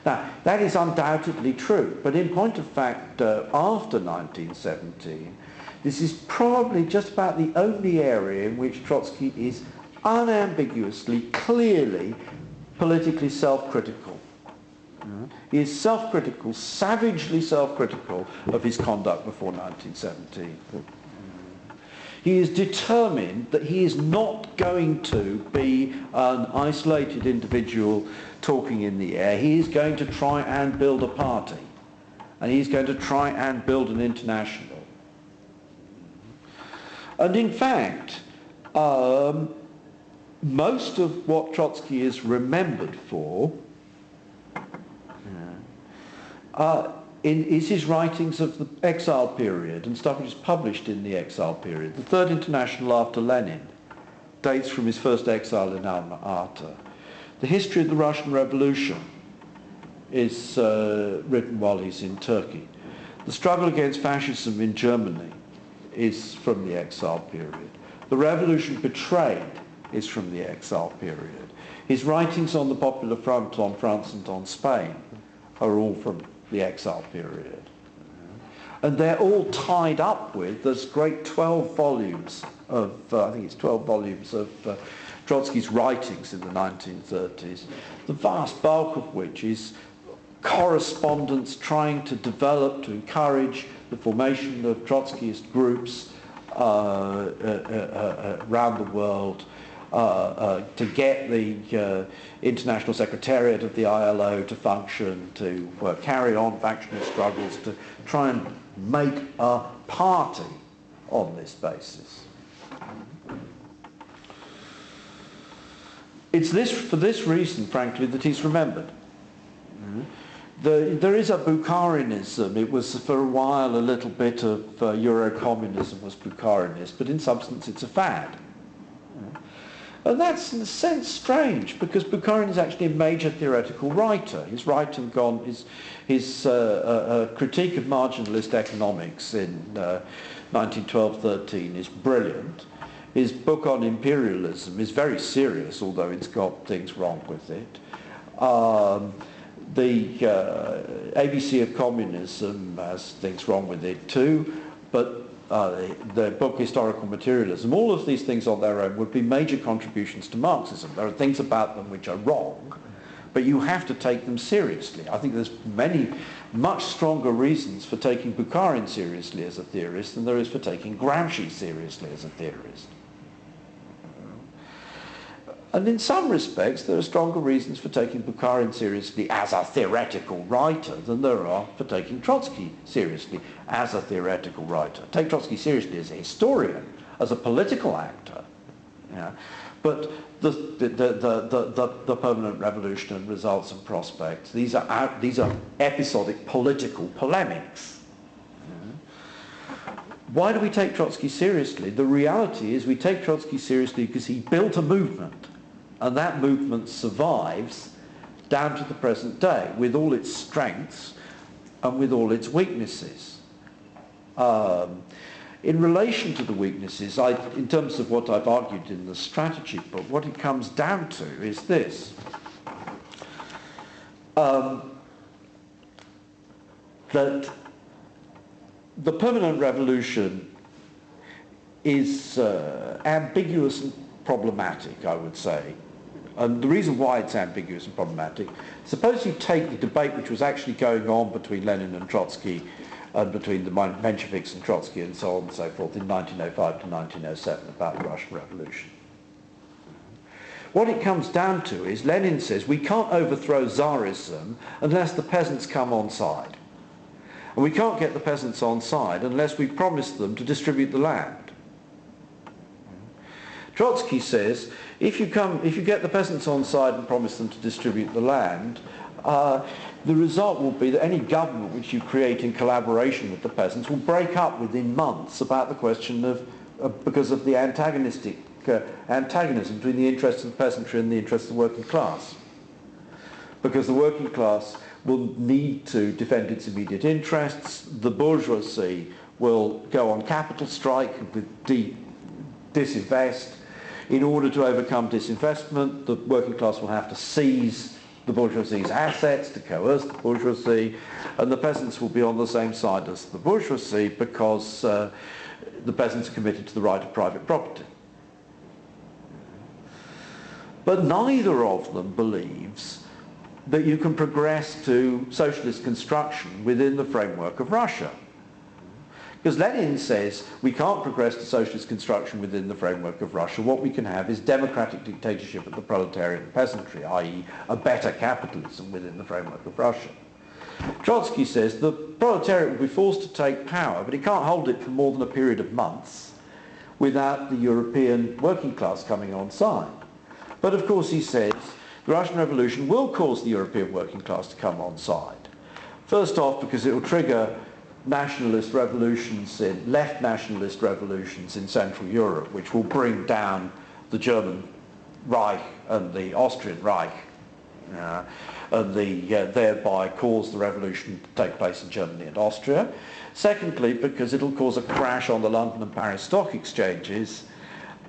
Now, that is undoubtedly true, but in point of fact, after 1917, this is probably just about the only area in which Trotsky is unambiguously, clearly, politically self-critical. He is self-critical, savagely self-critical of his conduct before 1917. He is determined that he is not going to be an isolated individual talking in the air. He is going to try and build a party. And he's going to try and build an international. And in fact, most of what Trotsky is remembered for is his writings of the exile period and stuff which is published in the exile period. The Third International after Lenin dates from his first exile in Alma-Ata. The history of the Russian Revolution is written while he's in Turkey. The struggle against fascism in Germany is from the exile period. The Revolution Betrayed is from the exile period. His writings on the Popular Front, on France and on Spain are all from the exile period. And they're all tied up with this great 12 volumes of, I think it's 12 volumes of Trotsky's writings in the 1930s, the vast bulk of which is correspondence trying to develop, to encourage the formation of Trotskyist groups around the world, to get the International Secretariat of the ILO to function, to carry on factional struggles, to try and make a party on this basis. It's for this reason, frankly, that he's remembered. There is a Bukharinism. It was for a while a little bit of Euro-communism was Bukharinist, but in substance it's a fad. And that's in a sense strange, because Bukharin is actually a major theoretical writer. His writing his critique of marginalist economics in 1912-13 is brilliant. His book on imperialism is very serious, although it's got things wrong with it. The ABC of Communism has things wrong with it too, but the book Historical Materialism, all of these things on their own would be major contributions to Marxism. There are things about them which are wrong, but you have to take them seriously. I think there's much stronger reasons for taking Bukharin seriously as a theorist than there is for taking Gramsci seriously as a theorist. And in some respects, there are stronger reasons for taking Bukharin seriously as a theoretical writer than there are for taking Trotsky seriously as a theoretical writer. Take Trotsky seriously as a historian, as a political actor. But the permanent revolution and results and prospects, these are episodic political polemics. Why do we take Trotsky seriously? The reality is we take Trotsky seriously because he built a movement. And that movement survives down to the present day with all its strengths and with all its weaknesses. In relation to the weaknesses, in terms of what I've argued in the strategy book, what it comes down to is this. That the permanent revolution is ambiguous and problematic, I would say. And the reason why it's ambiguous and problematic, suppose you take the debate which was actually going on between Lenin and Trotsky, and between the Mensheviks and Trotsky and so on and so forth in 1905 to 1907 about the Russian Revolution. What it comes down to is Lenin says we can't overthrow Tsarism unless the peasants come on side. And we can't get the peasants on side unless we promise them to distribute the land. Trotsky says, if you get the peasants on side and promise them to distribute the land, the result will be that any government which you create in collaboration with the peasants will break up within months about the question of, because of the antagonism between the interests of the peasantry and the interests of the working class. because the working class will need to defend its immediate interests. The bourgeoisie will go on capital strike with disinvest. In order to overcome disinvestment, the working class will have to seize the bourgeoisie's assets to coerce the bourgeoisie, and the peasants will be on the same side as the bourgeoisie because the peasants are committed to the right of private property. But neither of them believes that you can progress to socialist construction within the framework of Russia. Because Lenin says we can't progress to socialist construction within the framework of Russia. What we can have is democratic dictatorship of the proletariat and peasantry, i.e. a better capitalism within the framework of Russia. Trotsky says the proletariat will be forced to take power, but it can't hold it for more than a period of months without the European working class coming on side. But of course, he says, the Russian Revolution will cause the European working class to come on side. First off, because it will trigger nationalist revolutions, left nationalist revolutions in Central Europe, which will bring down the German Reich and the Austrian Reich, and thereby cause the revolution to take place in Germany and Austria. Secondly, because it'll cause a crash on the London and Paris stock exchanges,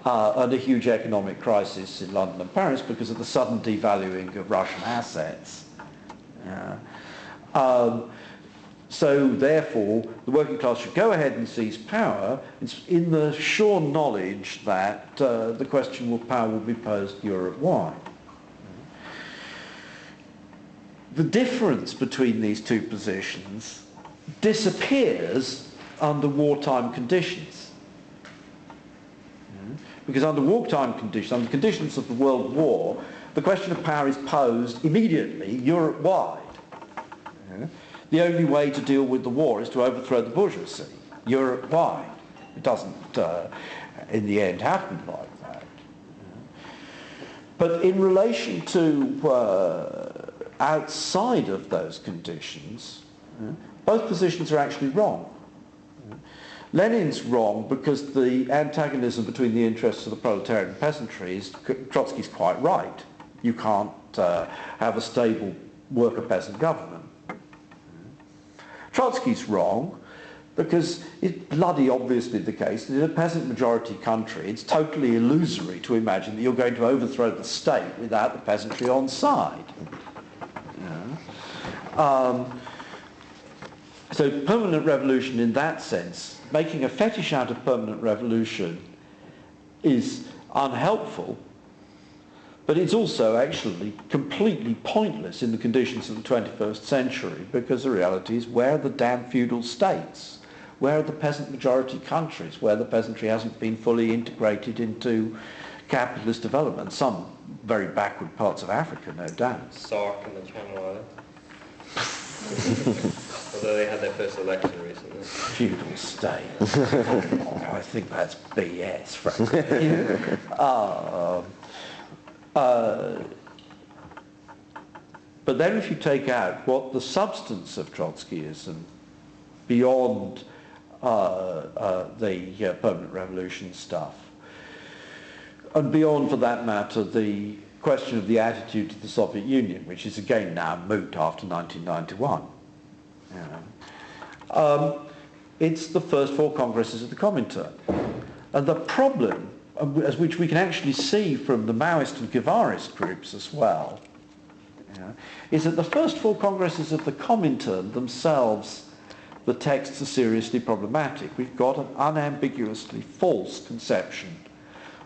and a huge economic crisis in London and Paris because of the sudden devaluing of Russian assets. So therefore, the working class should go ahead and seize power in the sure knowledge that the question of power will be posed Europe-wide. The difference between these two positions disappears under wartime conditions. Because under wartime conditions, under conditions of the World War, the question of power is posed immediately, Europe-wide. The only way to deal with the war is to overthrow the bourgeoisie, Europe-wide. It doesn't, in the end, happen like that. But in relation to outside of those conditions, both positions are actually wrong. Lenin's wrong because the antagonism between the interests of the proletariat and peasantry is, Trotsky's quite right. You can't have a stable worker-peasant government. Trotsky's wrong because it's bloody obviously the case that in a peasant majority country it's totally illusory to imagine that you're going to overthrow the state without the peasantry on side. So permanent revolution in that sense, making a fetish out of permanent revolution is unhelpful, but it's also actually completely pointless in the conditions of the 21st century because the reality is where are the damn feudal states? Where are the peasant majority countries where the peasantry hasn't been fully integrated into capitalist development? Some very backward parts of Africa, no doubt. Sark and the Channel Islands. Although they had their first election recently. Feudal state. I think that's BS, frankly. But then if you take out what the substance of Trotskyism beyond the permanent revolution stuff, and beyond, for that matter, the question of the attitude to the Soviet Union, which is again now moot after 1991. It's the first four congresses of the Comintern. And the problem, as which we can actually see from the Maoist and Guevarist groups as well, is that the first four congresses of the Comintern themselves, the texts are seriously problematic. We've got an unambiguously false conception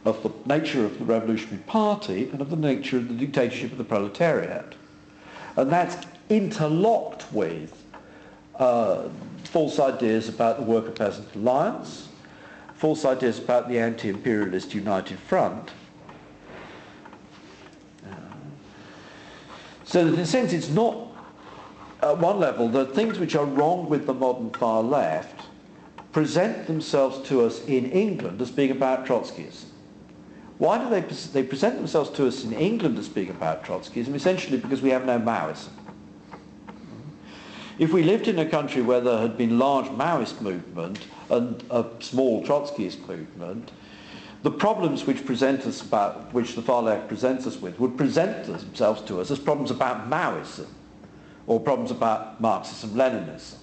of the nature of the Revolutionary Party and of the nature of the dictatorship of the proletariat. And that's interlocked with false ideas about the Worker-Peasant Alliance, false ideas about the anti-imperialist United Front. So that in a sense it's not, at one level, the things which are wrong with the modern far left present themselves to us in England as being about Trotskyism. Why do they present themselves to us in England as being about Trotskyism? Essentially because we have no Maoism. If we lived in a country where there had been large Maoist movement and a small Trotskyist movement, the problems which the far left presents us with would present themselves to us as problems about Maoism or problems about Marxism-Leninism.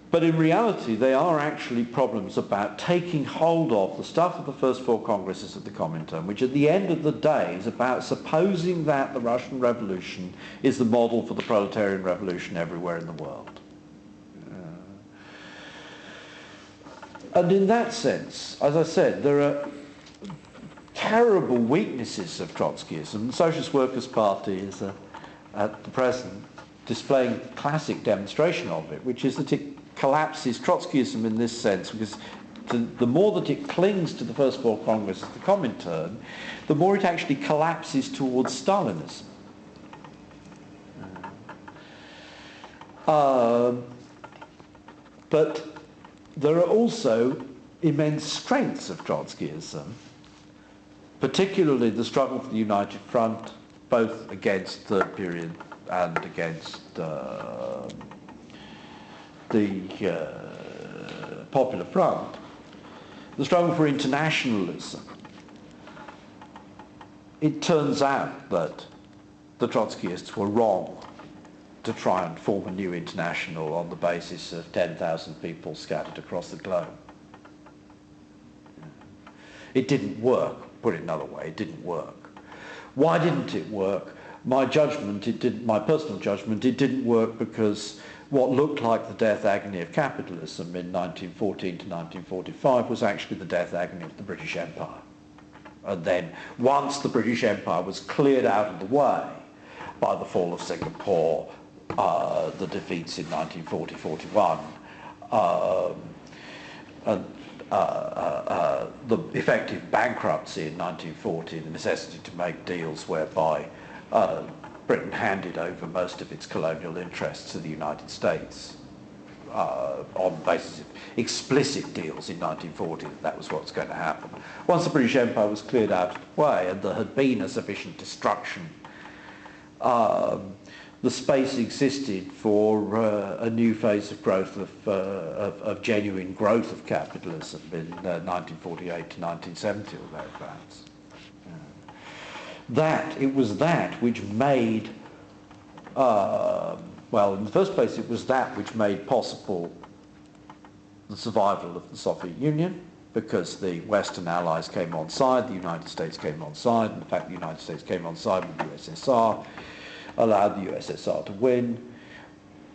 But in reality, they are actually problems about taking hold of the stuff of the first four congresses of the Comintern, which at the end of the day is about supposing that the Russian Revolution is the model for the proletarian revolution everywhere in the world. And in that sense, as I said, there are terrible weaknesses of Trotskyism. The Socialist Workers' Party is at the present displaying a classic demonstration of it, which is that it collapses Trotskyism in this sense, because the more that it clings to the first four congresses of the Comintern, the more it actually collapses towards Stalinism. But there are also immense strengths of Trotskyism, particularly the struggle for the United Front, both against Third Period and against the Popular Front, the struggle for internationalism. It turns out that the Trotskyists were wrong to try and form a new international on the basis of 10,000 people scattered across the globe. It didn't work, put it another way, it didn't work. Why didn't it work? My personal judgment, it didn't work because what looked like the death agony of capitalism in 1914 to 1945 was actually the death agony of the British Empire. And then once the British Empire was cleared out of the way by the fall of Singapore, the defeats in 1940-41, and the effective bankruptcy in 1940, the necessity to make deals whereby Britain handed over most of its colonial interests to the United States on the basis of explicit deals in 1940 that was what's going to happen. Once the British Empire was cleared out of the way and there had been a sufficient destruction, the space existed for a new phase of growth of genuine growth of capitalism in 1948 to 1970 or thereabouts. It was that which made, well, in the first place, it was that which made possible the survival of the Soviet Union, because the Western Allies came on side, the United States came on side, and the fact the United States came on side with the USSR allowed the USSR to win,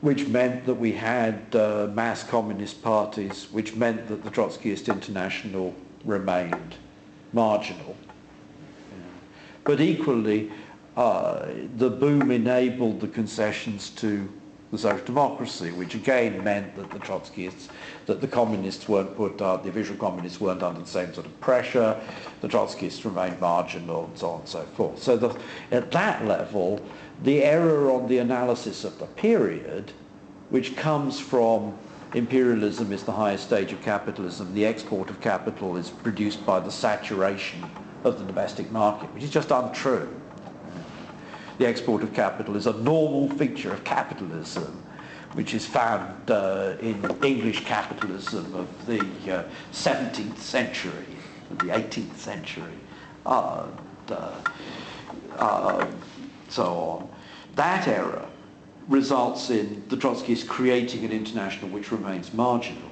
which meant that we had mass communist parties, which meant that the Trotskyist International remained marginal. But equally, the boom enabled the concessions to the social democracy, which again meant that the Trotskyists, that the communists weren't the official communists weren't under the same sort of pressure, the Trotskyists remained marginal, and so on and so forth. So at that level, the error on the analysis of the period, which comes from imperialism is the highest stage of capitalism, the export of capital is produced by the saturation of the domestic market, which is just untrue. The export of capital is a normal feature of capitalism, which is found in English capitalism of the 17th century, the 18th century, so on. That error results in the Trotskyists creating an international which remains marginal.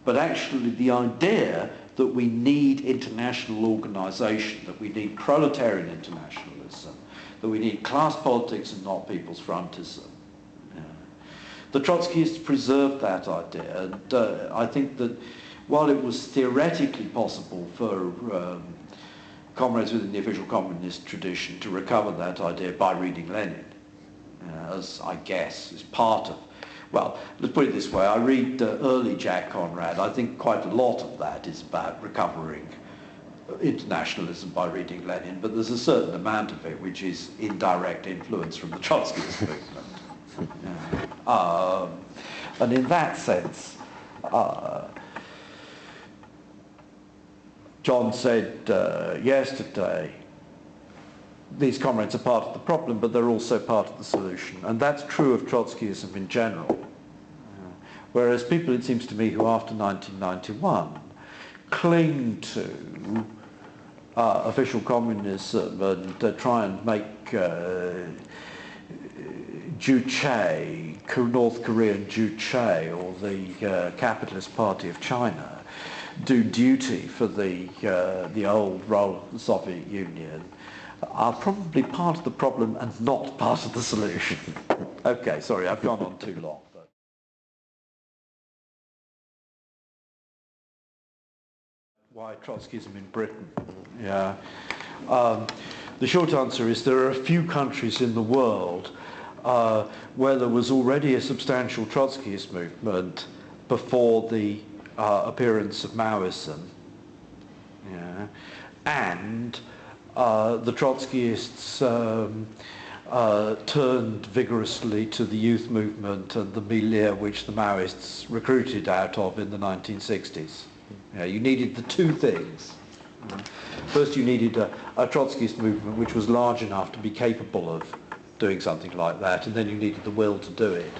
But actually the idea that we need international organisation, that we need proletarian internationalism, that we need class politics and not people's frontism. The Trotskyists preserved that idea, and I think that while it was theoretically possible for comrades within the official communist tradition to recover that idea by reading Lenin, as I guess is part of, well, let's put it this way, I read early Jack Conrad. I think quite a lot of that is about recovering internationalism by reading Lenin, but there's a certain amount of it which is indirect influence from the Trotskyist movement. And in that sense, John said yesterday, these comrades are part of the problem, but they're also part of the solution. And that's true of Trotskyism in general. Whereas people, it seems to me, who after 1991 cling to official communism and try and make Juche, North Korean Juche, or the Capitalist Party of China, do duty for the old role of the Soviet Union, are probably part of the problem and not part of the solution. Okay, sorry, I've gone on too long. But why Trotskyism in Britain? Yeah. The short answer is there are a few countries in the world where there was already a substantial Trotskyist movement before the appearance of Maoism. Yeah. And the Trotskyists turned vigorously to the youth movement and the milieu which the Maoists recruited out of in the 1960s. You know, you needed the two things. First, you needed a Trotskyist movement which was large enough to be capable of doing something like that, and then you needed the will to do it.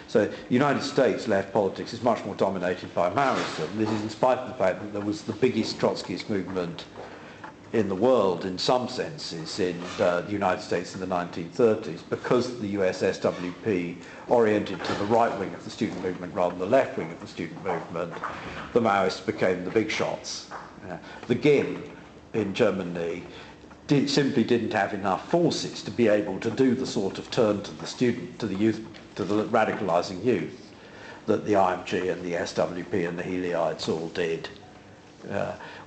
So the United States left politics is much more dominated by Maoism. This is in spite of the fact that there was the biggest Trotskyist movement in the world, in some senses, in the United States in the 1930s, because the US SWP oriented to the right wing of the student movement rather than the left wing of the student movement, the Maoists became the big shots. The GIM in Germany simply didn't have enough forces to be able to do the sort of turn to the student, to the youth, to the radicalising youth that the IMG and the SWP and the Helioids all did.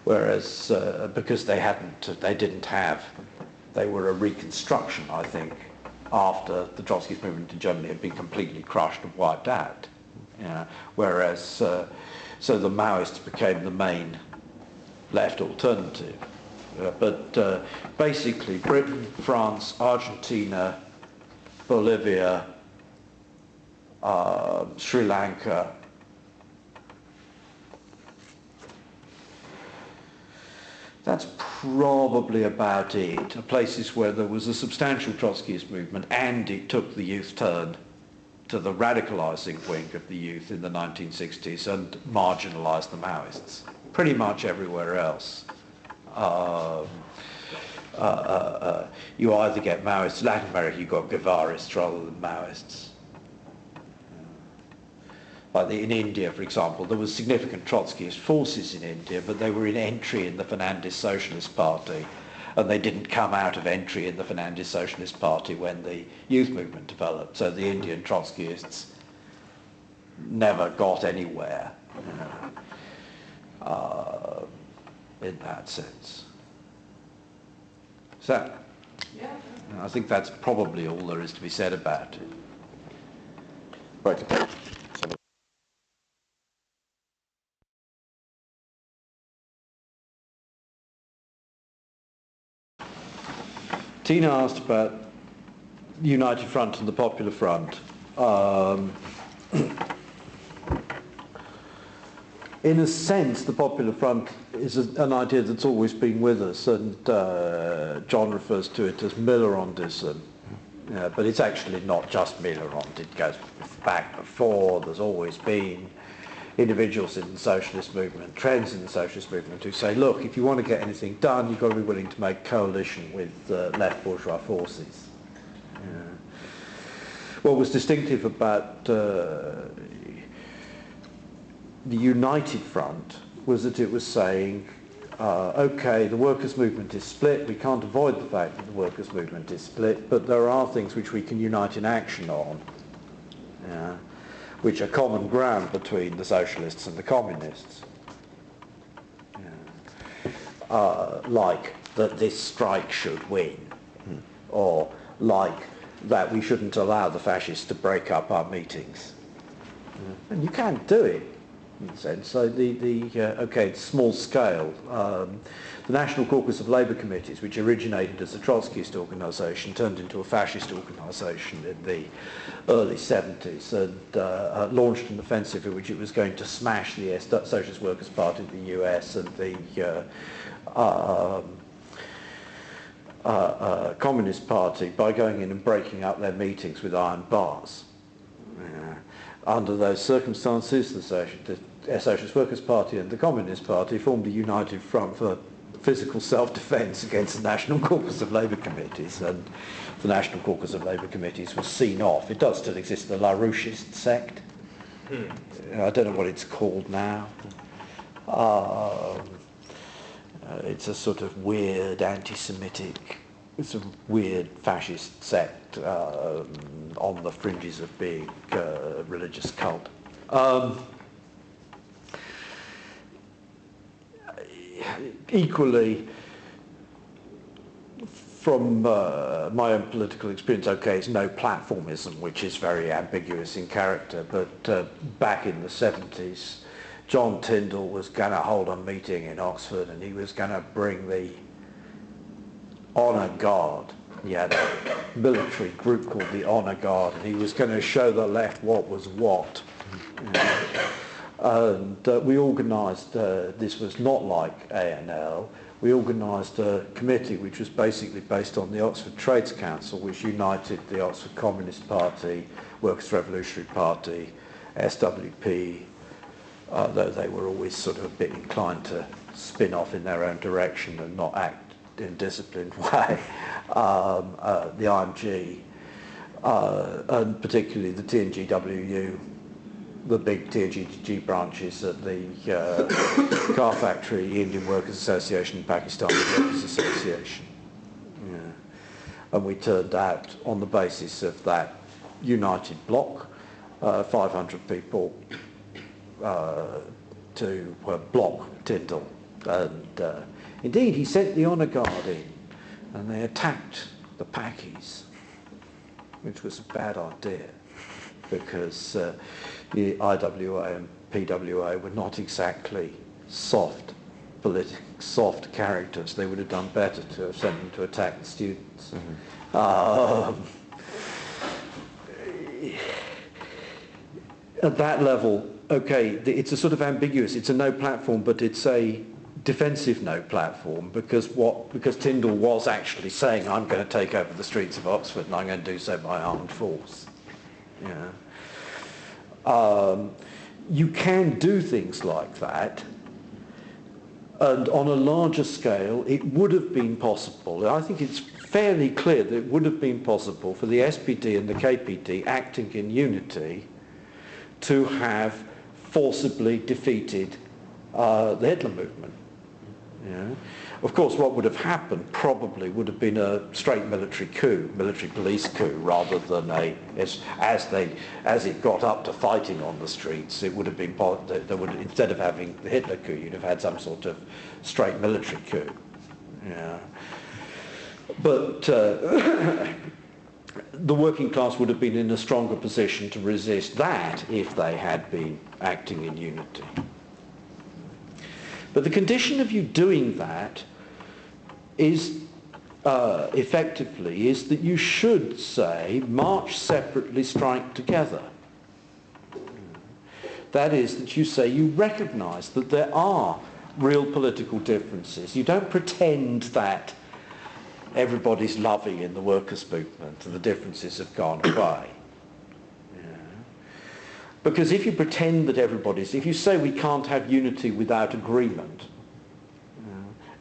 Whereas because they didn't have, they were a reconstruction, I think, after the Trotskyist movement in Germany had been completely crushed and wiped out. Whereas, so the Maoists became the main left alternative. But basically Britain, France, Argentina, Bolivia, Sri Lanka, that's probably about it. Places where there was a substantial Trotskyist movement and it took the youth turn to the radicalising wing of the youth in the 1960s and marginalised the Maoists. Pretty much everywhere else. You either get Maoists, Latin America you got Guevarists rather than Maoists. Like in India, for example, there was significant Trotskyist forces in India, but they were in entry in the Fernandez Socialist Party, and they didn't come out of entry in the Fernandez Socialist Party when the youth movement developed. So the Indian Trotskyists never got anywhere, in that sense. So, Yeah. I think that's probably all there is to be said about it. Right. Tina asked about the United Front and the Popular Front. In a sense, the Popular Front is an idea that's always been with us, and John refers to it as Millerandism. But it's actually not just Millerand, it goes back before. There's always been individuals in the socialist movement, trends in the socialist movement who say, look, if you want to get anything done, you've got to be willing to make coalition with left bourgeois forces. What was distinctive about the United Front was that it was saying, okay, the workers' movement is split, we can't avoid the fact that the workers' movement is split, but there are things which we can unite in action on, which are common ground between the socialists and the communists. Like that this strike should win, or like that we shouldn't allow the fascists to break up our meetings. And you can't do it, in a sense. So okay, it's small scale. The National Caucus of Labour Committees, which originated as a Trotskyist organisation, turned into a fascist organisation in the early 70s and launched an offensive in which it was going to smash the Socialist Workers' Party of the US and the Communist Party by going in and breaking up their meetings with iron bars. Under those circumstances, the Socialist Workers' Party and the Communist Party formed a united front for physical self-defence against the National Caucus of Labour Committees, and the National Caucus of Labour Committees was seen off. It does still exist, the LaRoucheist sect. I don't know what it's called now. It's a sort of weird anti-Semitic, it's a weird fascist sect on the fringes of being a religious cult. Equally, from my own political experience, okay, it's no platformism, which is very ambiguous in character, but back in the 70s, John Tyndall was going to hold a meeting in Oxford and he was going to bring the Honour Guard. He had a military group called the Honour Guard, and he was going to show the left what was what. And we organised, this was not like A&L, we organised a committee which was basically based on the Oxford Trades Council, which united the Oxford Communist Party, Workers' Revolutionary Party, SWP, though they were always sort of a bit inclined to spin off in their own direction and not act in a disciplined way, the IMG, and particularly the TNGWU, the big TNG branches at the car factory, Indian Workers Association, Pakistani Workers Association. Yeah. And we turned out, on the basis of that united bloc, 500 people to block Tyndall. And indeed, he sent the Honour Guard in, and they attacked the Pakis, which was a bad idea, because the IWA and PWA were not exactly soft characters. They would have done better to have sent them to attack the students. At that level, okay, it's a sort of ambiguous, it's a no platform, but it's a defensive no platform, because Tyndall was actually saying, I'm going to take over the streets of Oxford and I'm going to do so by armed force. Yeah. You can do things like that, and on a larger scale it would have been possible, I think it's fairly clear that it would have been possible for the SPD and the KPD acting in unity to have forcibly defeated the Hitler movement. Yeah. Of course, what would have happened probably would have been a straight military coup, military police coup, rather than as it got up to fighting on the streets, it would have been, instead of having the Hitler coup, you'd have had some sort of straight military coup. Yeah. But the working class would have been in a stronger position to resist that if they had been acting in unity. But the condition of you doing that is effectively is that you should say march separately, strike together. That is, that you say you recognise that there are real political differences. You don't pretend that everybody's loving in the workers' movement and the differences have gone away. Because if you pretend that if you say we can't have unity without agreement,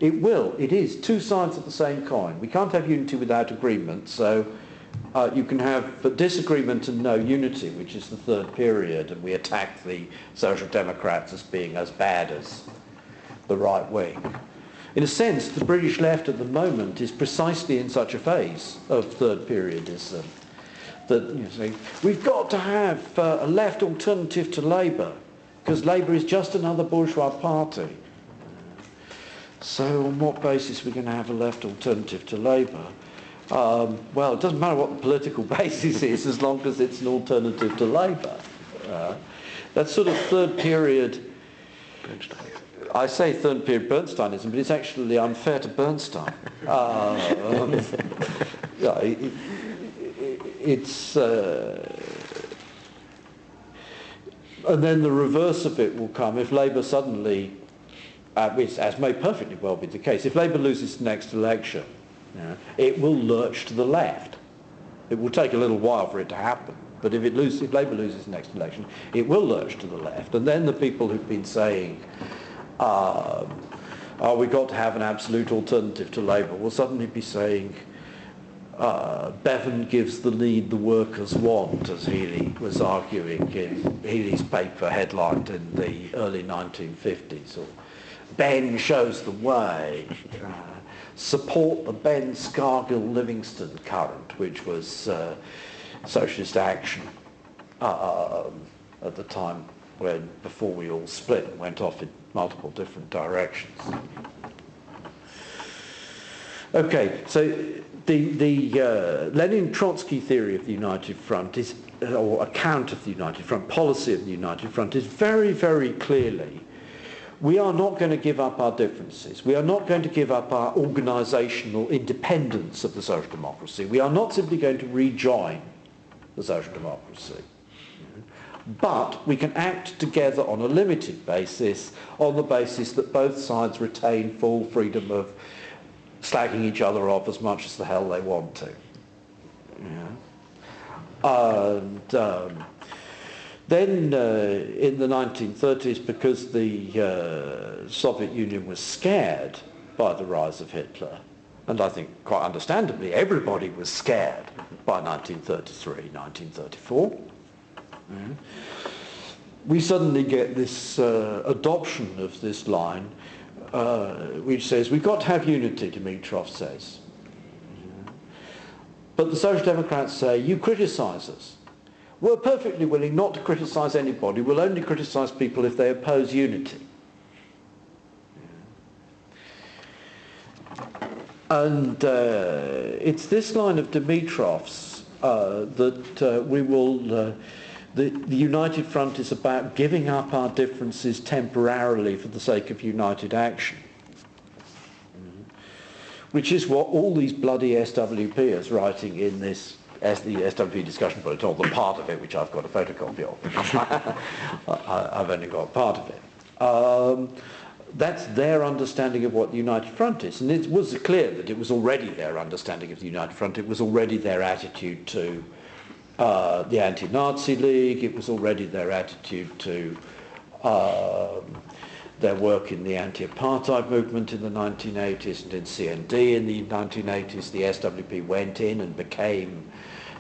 it is two sides of the same coin. We can't have unity without agreement, so you can have disagreement and no unity, which is the third period, and we attack the Social Democrats as being as bad as the right wing. In a sense, the British left at the moment is precisely in such a phase of third periodism, that you say, we've got to have a left alternative to Labour, because Labour is just another bourgeois party. So on what basis are we going to have a left alternative to Labour? Well, it doesn't matter what the political basis is, as long as it's an alternative to Labour. That sort of third period, I say third period Bernsteinism, but it's actually unfair to Bernstein. It's and then the reverse of it will come if Labour suddenly, as may perfectly well be the case, if Labour loses the next election, it will lurch to the left. It will take a little while for it to happen, but if Labour loses the next election, it will lurch to the left, and then the people who've been saying, we've got to have an absolute alternative to Labour, will suddenly be saying, Bevan gives the lead the workers want, as Healy was arguing in Healy's paper headlined in the early 1950s, or Ben shows the way. Support the Ben Scargill-Livingston current, which was socialist action at the time before we all split and went off in multiple different directions. Okay, so the Lenin-Trotsky theory of the United Front is, or account of the United Front, policy of the United Front is very, very clearly, we are not going to give up our differences. We are not going to give up our organisational independence of the social democracy. We are not simply going to rejoin the social democracy. But we can act together on a limited basis, on the basis that both sides retain full freedom of slagging each other off as much as the hell they want to. And then in the 1930s, because the Soviet Union was scared by the rise of Hitler, and I think quite understandably everybody was scared by 1933, 1934, we suddenly get this adoption of this line which says, we've got to have unity, Dimitrov says. But the Social Democrats say, you criticise us. We're perfectly willing not to criticise anybody. We'll only criticise people if they oppose unity. And it's this line of Dimitrov's that we will... The United Front is about giving up our differences temporarily for the sake of united action. Which is what all these bloody SWPers writing in this the SWP discussion bulletin, or the part of it which I've got a photocopy of. I've only got part of it. That's their understanding of what the United Front is. And it was clear that it was already their understanding of the United Front. It was already their attitude to the Anti-Nazi League. It was already their attitude to their work in the anti-apartheid movement in the 1980s and in CND in the 1980s. The SWP went in and became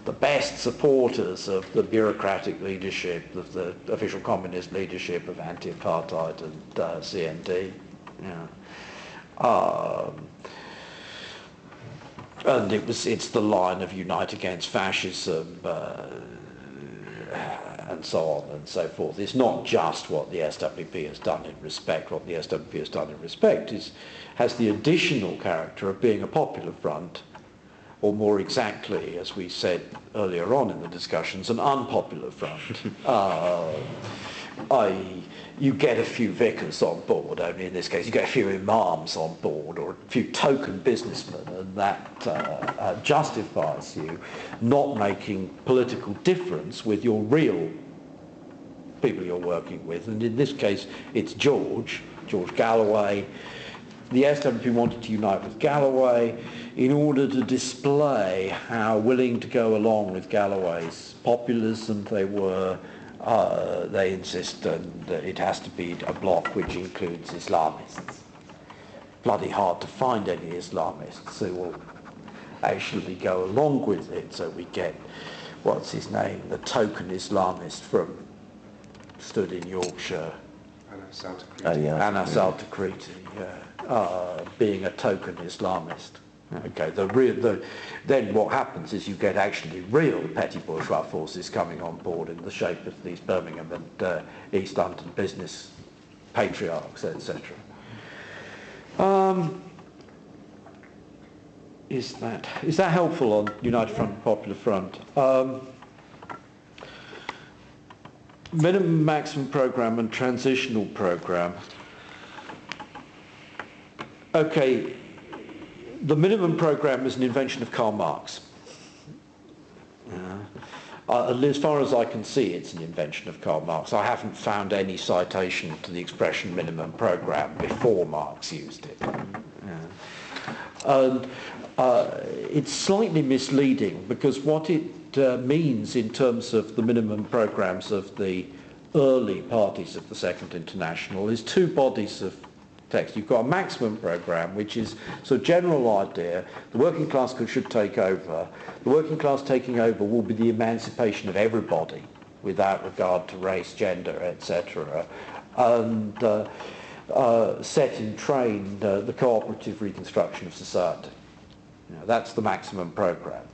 the best supporters of the bureaucratic leadership, of the official communist leadership of anti-apartheid and CND. And it's the line of unite against fascism and so on and so forth. It's not just what the SWP has done in respect. What the SWP has done in respect has the additional character of being a popular front, or more exactly, as we said earlier on in the discussions, an unpopular front. You get a few vicars on board, only in this case you get a few imams on board, or a few token businessmen, and that justifies you not making political difference with your real people you're working with. And in this case it's George Galloway. The SWP wanted to unite with Galloway in order to display how willing to go along with Galloway's populism they were. They insist that it has to be a bloc which includes Islamists. Bloody hard to find any Islamists who will actually go along with it, so we get, what's his name, the token Islamist stood in Yorkshire. Anas al-Takriti, being a token Islamist. Okay, then what happens is you get actually real petty bourgeois forces coming on board in the shape of these Birmingham and East London business patriarchs, etc. Is that helpful on United Front and Popular Front? Minimum maximum programme and transitional programme. Okay. The minimum programme is an invention of Karl Marx. As far as I can see, it's an invention of Karl Marx. I haven't found any citation to the expression minimum programme before Marx used it. And it's slightly misleading, because what it means in terms of the minimum programmes of the early parties of the Second International is two bodies of text. You've got a maximum programme, which is sort of general idea, the working class should take over. The working class taking over will be the emancipation of everybody without regard to race, gender, etc. And set in train the cooperative reconstruction of society. That's the maximum programme.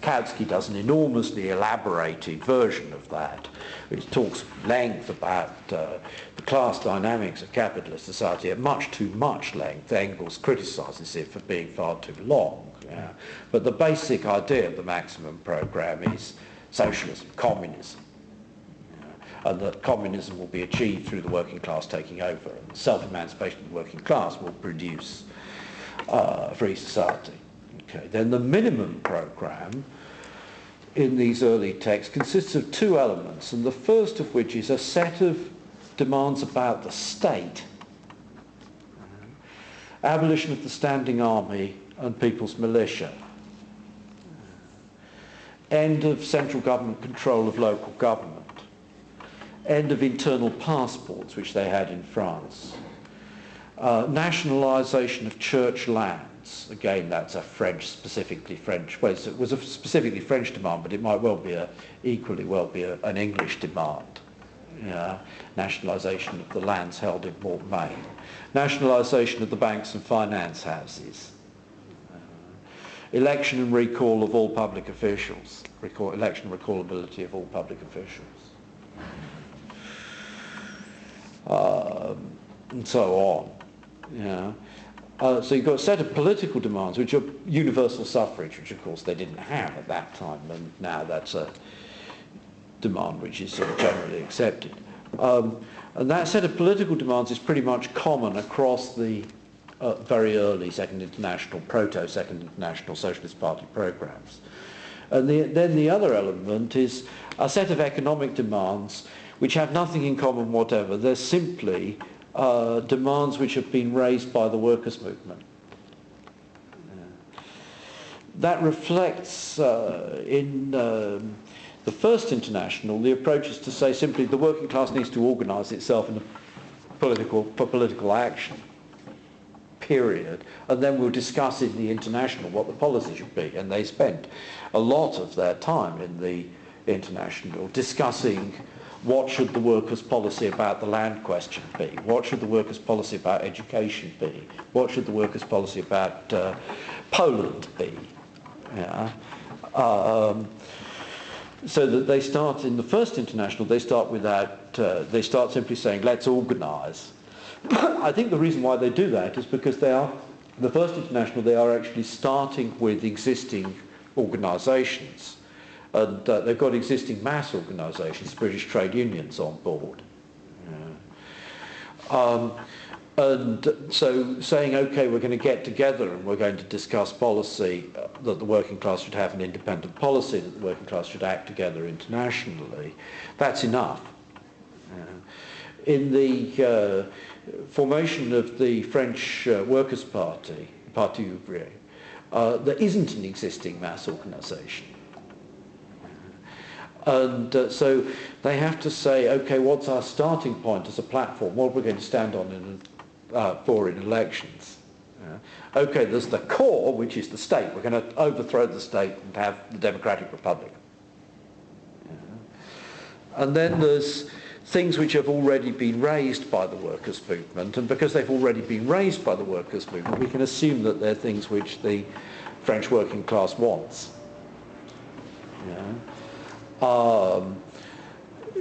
Kautsky does an enormously elaborated version of that, which talks at length about the class dynamics of capitalist society at much too much length. Engels criticises it for being far too long. But the basic idea of the maximum programme is socialism, communism, and that communism will be achieved through the working class taking over, and the self-emancipation of the working class will produce a free society. Okay. Then the minimum programme in these early texts consists of two elements, and the first of which is a set of demands about the state, abolition of the standing army and people's militia, end of central government control of local government, end of internal passports, which they had in France, nationalisation of church lands. Again, that's a specifically French, well, it was a specifically French demand, but it might well be equally well be an English demand. Nationalisation of the lands held in Mortmain, nationalisation of the banks and finance houses, election and recall of all public officials, election and recallability of all public officials, and so on. So you've got a set of political demands, which are universal suffrage, which of course they didn't have at that time, and now that's a demand which is sort of generally accepted. And that set of political demands is pretty much common across the very early Second International, proto-Second International Socialist Party programmes. And then the other element is a set of economic demands which have nothing in common whatever. They're simply demands which have been raised by the workers' movement. That reflects in the First International the approach is to say simply the working class needs to organise itself for political action, period, and then we'll discuss in the International what the policy should be. And they spent a lot of their time in the International discussing what should the workers' policy about the land question be? What should the workers' policy about education be? What should the workers' policy about Poland be? So that they start in the First International. They start they start simply saying, "Let's organise." I think the reason why they do that is because the First International. They are actually starting with existing organisations. And they've got existing mass organisations, British trade unions on board. And so saying, okay, we're going to get together and we're going to discuss policy, that the working class should have an independent policy, that the working class should act together internationally, that's enough. In the formation of the French Workers' Party, Parti Ouvrier, there isn't an existing mass organisation. And so they have to say, okay, what's our starting point as a platform? What are we going to stand on for in elections? Okay, there's the core, which is the state. We're going to overthrow the state and have the Democratic Republic. And then there's things which have already been raised by the workers' movement, and because they've already been raised by the workers' movement, we can assume that they're things which the French working class wants.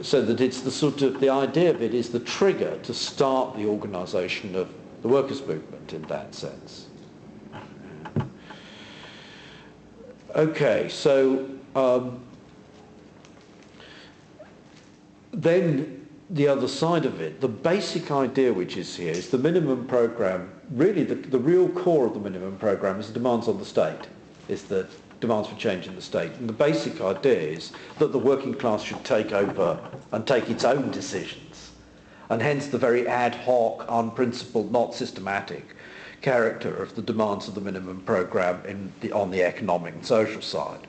So that it's the idea of it is the trigger to start the organisation of the workers' movement in that sense. Okay, so then the other side of it, the basic idea which is here is the minimum programme, really the real core of the minimum programme is the demands on the state, is the demands for change in the state. And the basic idea is that the working class should take over and take its own decisions. And hence the very ad hoc, unprincipled, not systematic character of the demands of the minimum programme on the economic and social side.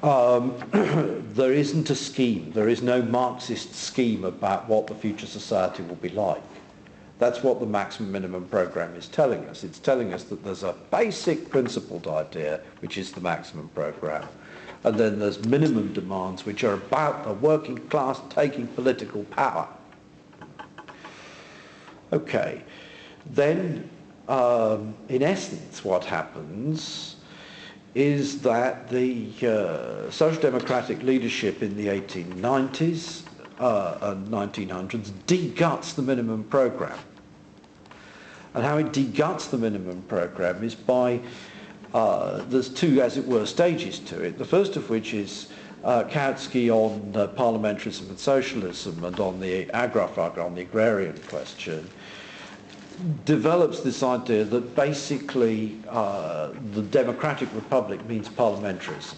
There isn't a scheme, there is no Marxist scheme about what the future society will be like. That's what the maximum minimum programme is telling us. It's telling us that there's a basic principled idea, which is the maximum programme, and then there's minimum demands, which are about the working class taking political power. Okay, then in essence what happens is that the social democratic leadership in the 1890s and 1900s deguts the minimum programme. And how it deguts the minimum programme is by, there's two, as it were, stages to it. The first of which is Kautsky on parliamentarism and socialism and on the agrarfrage, on the agrarian question, develops this idea that basically the democratic republic means parliamentarism.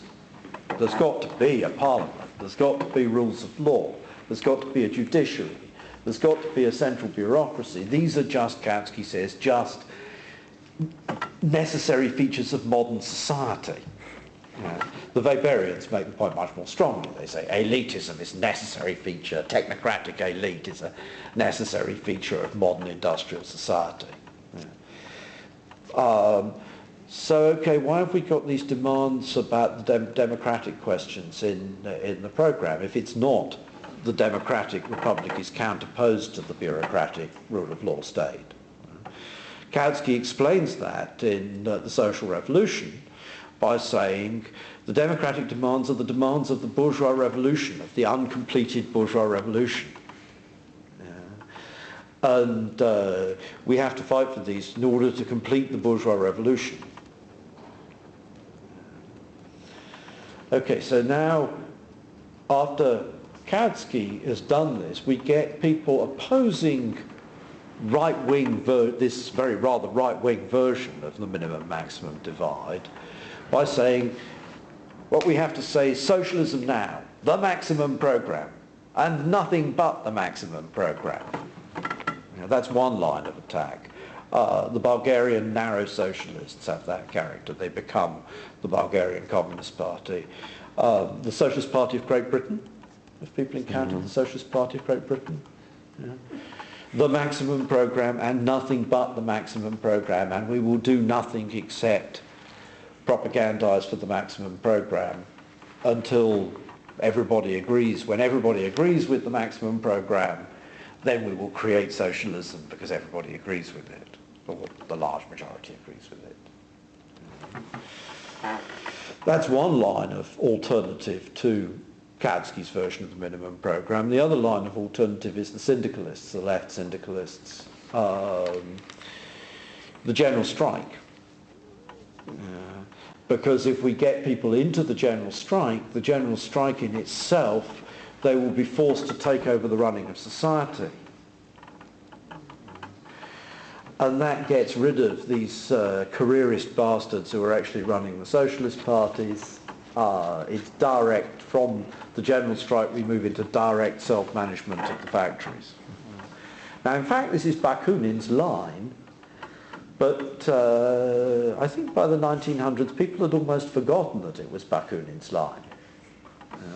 There's got to be a parliament, there's got to be rules of law, there's got to be a judiciary, there's got to be a central bureaucracy. These are just, Kautsky says, just necessary features of modern society. The Weberians make the point much more strongly. They say elitism is a necessary feature, technocratic elite is a necessary feature of modern industrial society. So, okay, why have we got these demands about the democratic questions in the programme if it's not the democratic republic is counterposed to the bureaucratic rule of law state? Kautsky explains that in The Social Revolution by saying the democratic demands are the demands of the bourgeois revolution, of the uncompleted bourgeois revolution. And we have to fight for these in order to complete the bourgeois revolution. Okay, so now after Kautsky has done this, we get people opposing right-wing, this very rather right-wing version of the minimum maximum divide by saying what we have to say is socialism now, the maximum programme, and nothing but the maximum programme. That's one line of attack. The Bulgarian narrow socialists have that character. They become the Bulgarian Communist Party. The Socialist Party of Great Britain, if people encounter the Socialist Party of Great Britain. The maximum programme and nothing but the maximum programme, and we will do nothing except propagandise for the maximum programme until everybody agrees. When everybody agrees with the maximum programme, then we will create socialism because everybody agrees with it, or the large majority agrees with it. That's one line of alternative to Kautsky's version of the minimum programme. The other line of alternative is the syndicalists, the left syndicalists, the general strike. Because if we get people into the general strike in itself, they will be forced to take over the running of society. And that gets rid of these careerist bastards who are actually running the socialist parties. It's direct, from the general strike we move into direct self-management of the factories. Now in fact this is Bakunin's line, but I think by the 1900s people had almost forgotten that it was Bakunin's line.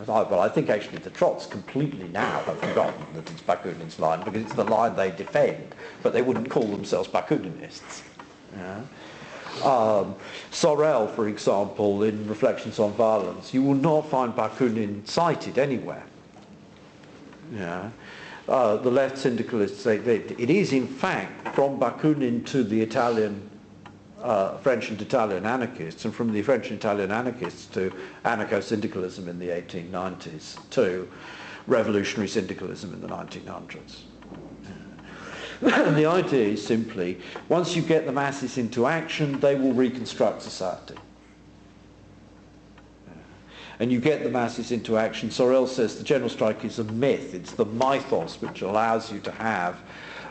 Well, I think actually the Trots completely now have forgotten that it's Bakunin's line because it's the line they defend, but they wouldn't call themselves Bakuninists. Sorel, for example, in Reflections on Violence, you will not find Bakunin cited anywhere. The left syndicalists say that it is in fact from Bakunin to the Italian, French and Italian anarchists, and from the French and Italian anarchists to anarcho-syndicalism in the 1890s, to revolutionary syndicalism in the 1900s. And the idea is simply, once you get the masses into action, they will reconstruct society. And you get the masses into action. Sorel says the general strike is a myth. It's the mythos which allows you to have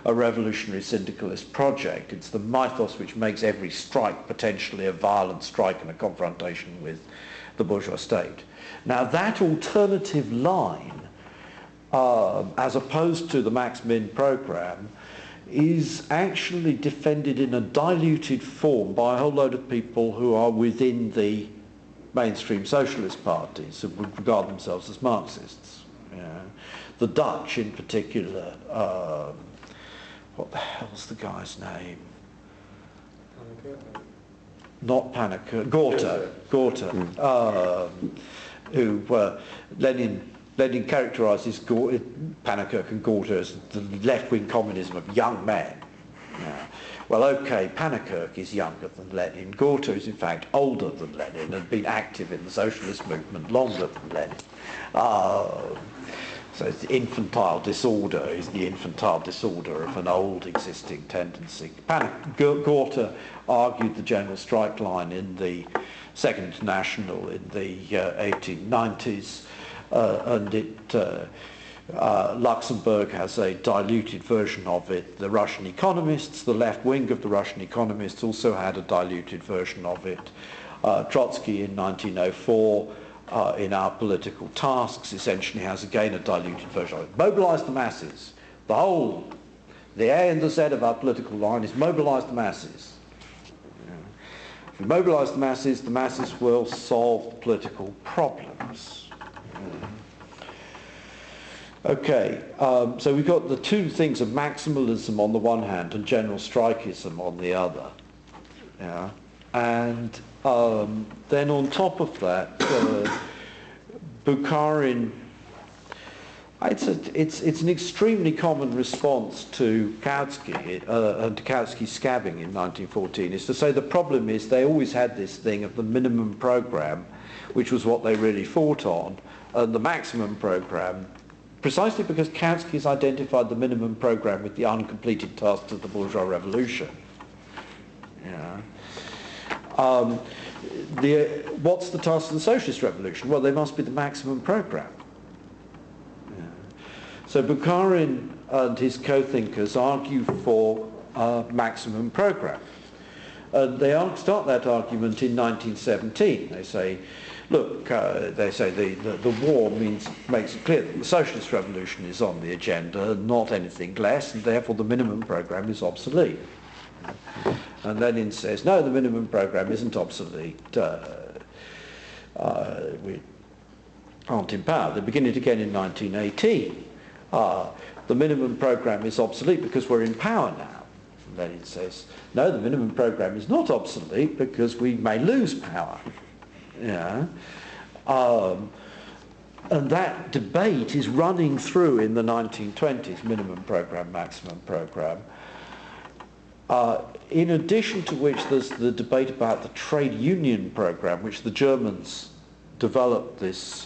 a revolutionary syndicalist project. It's the mythos which makes every strike potentially a violent strike and a confrontation with the bourgeois state. Now that alternative line, as opposed to the Max Min programme, is actually defended in a diluted form by a whole load of people who are within the mainstream socialist parties who would regard themselves as Marxists. Yeah. The Dutch in particular, what the hell's the guy's name? Not Pannekoek, Gorter, who Lenin characterises Pannekoek and Gorter as the left-wing communism of young men. Yeah. Well, okay, Pannekoek is younger than Lenin. Gorter is in fact older than Lenin and been active in the socialist movement longer than Lenin. So it's the infantile disorder is the infantile disorder of an old existing tendency. Gorter argued the general strike line in the Second International in the 1890s, and Luxembourg has a diluted version of it. The Russian economists, the left wing of the Russian economists, also had a diluted version of it. Trotsky in 1904 in Our Political Tasks essentially has again a diluted version of it. Mobilise the masses. The A and the Z of our political line is mobilise the masses. If we mobilise the masses will solve political problems. Okay, so we've got the two things of maximalism on the one hand and general strikeism on the other. Yeah. And then on top of that, Bukharin, it's an extremely common response to Kautsky and to Kautsky's scabbing in 1914 is to say the problem is they always had this thing of the minimum program, which was what they really fought on, and the maximum program, precisely because Kautsky has identified the minimum program with the uncompleted tasks of the bourgeois revolution. Yeah. What's the task of the socialist revolution? Well, they must be the maximum program. Yeah. So Bukharin and his co-thinkers argue for a maximum program. They start that argument in 1917. They say, look, the war makes it clear that the socialist revolution is on the agenda, not anything less, and therefore the minimum program is obsolete. And Lenin says, no, the minimum program isn't obsolete. We aren't in power. They begin it again in 1918. The minimum program is obsolete because we're in power now. And Lenin says, no, the minimum program is not obsolete because we may lose power. Yeah. And that debate is running through in the 1920s, minimum program, maximum program. In addition to which there's the debate about the trade union program, which the Germans developed this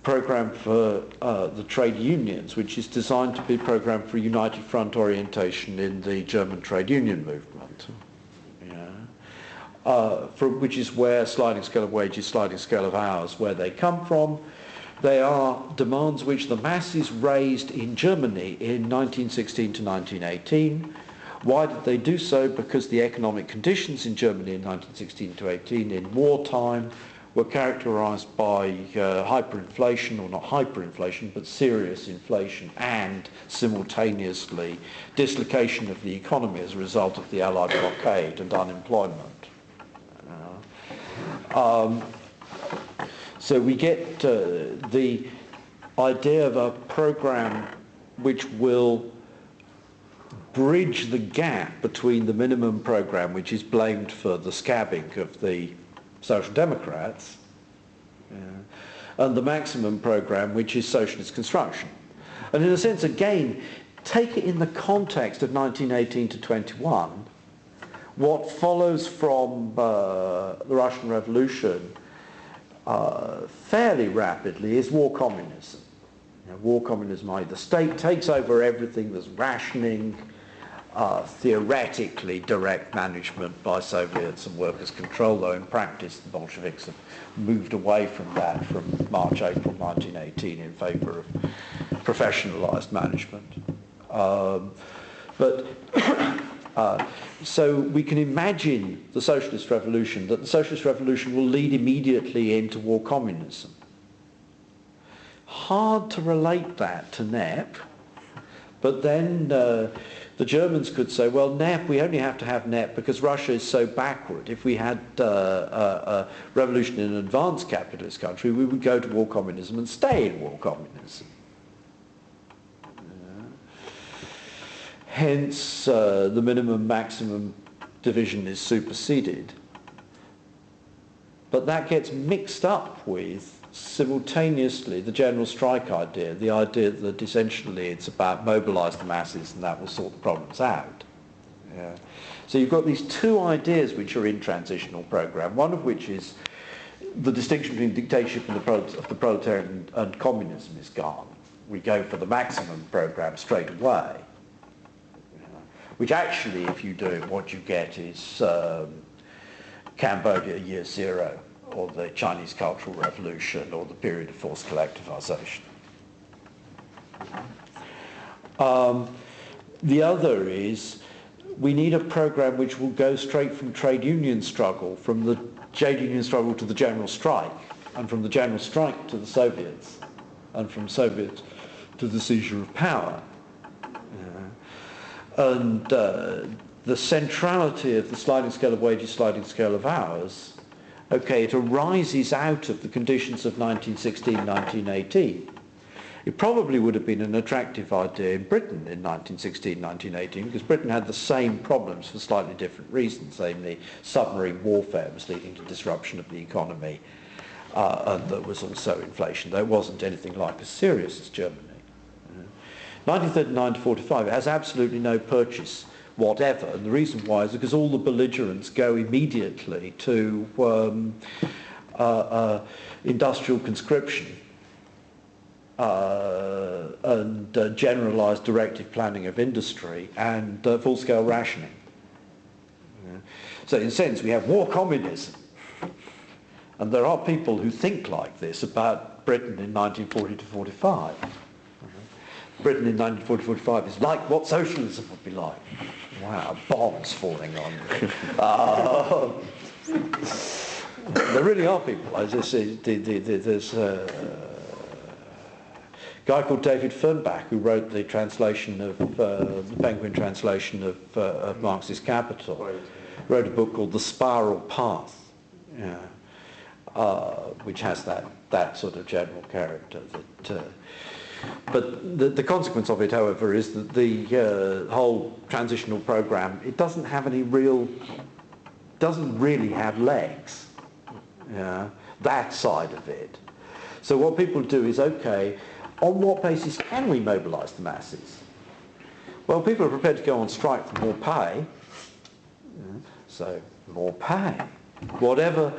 program for the trade unions, which is designed to be a program for united front orientation in the German trade union movement. Yeah. Which is where sliding scale of wages, sliding scale of hours, where they come from. They are demands which the masses raised in Germany in 1916 to 1918. Why did they do so? Because the economic conditions in Germany in 1916 to 18 in wartime were characterized by hyperinflation, or not hyperinflation, but serious inflation, and simultaneously dislocation of the economy as a result of the Allied blockade and unemployment. So we get the idea of a program which will bridge the gap between the minimum program, which is blamed for the scabbing of the Social Democrats, and the maximum program, which is socialist construction. And in a sense, again, take it in the context of 1918 to 21, what follows from the Russian Revolution fairly rapidly is war communism. War communism, i.e. the state takes over everything, there's rationing, theoretically direct management by Soviets and workers' control, though in practice the Bolsheviks have moved away from that from March, April 1918 in favour of professionalised management. So we can imagine the socialist revolution, that the socialist revolution will lead immediately into war communism. Hard to relate that to NEP, but then the the Germans could say, well, NEP, we only have to have NEP because Russia is so backward. If we had a revolution in an advanced capitalist country, we would go to war communism and stay in war communism. Hence, the minimum maximum division is superseded. But that gets mixed up with, simultaneously, the general strike idea, the idea that essentially it's about mobilise the masses and that will sort the problems out. Yeah. So you've got these two ideas which are in transitional programme, one of which is the distinction between dictatorship and the proletariat and communism is gone. We go for the maximum programme straight away, which actually, if you do it, what you get is Cambodia year zero, or the Chinese Cultural Revolution, or the period of forced collectivisation. The other is we need a programme which will go straight from trade union struggle, from the trade union struggle to the general strike, and from the general strike to the Soviets, and from Soviets to the seizure of power. And the centrality of the sliding scale of wages, sliding scale of hours, okay, it arises out of the conditions of 1916, 1918. It probably would have been an attractive idea in Britain in 1916, 1918, because Britain had the same problems for slightly different reasons. Namely, submarine warfare was leading to disruption of the economy, and there was also inflation, though it wasn't anything like as serious as Germany. 1939 to 45, it has absolutely no purchase whatever, and the reason why is because all the belligerents go immediately to industrial conscription and generalised directive planning of industry and full-scale rationing. So in a sense we have war communism, and there are people who think like this about Britain in 1940 to 45. Britain in 1940-45 is like what socialism would be like. Wow, bombs falling on you. There really are people. There's a guy called David Fernbach who wrote the translation of the Penguin translation of Marx's Capital. Wrote a book called The Spiral Path, which has that sort of general character. But the consequence of it, however, is that the whole transitional programme, it doesn't really have legs, that side of it. So what people do is, okay, on what basis can we mobilise the masses? Well, people are prepared to go on strike for more pay, so more pay. Whatever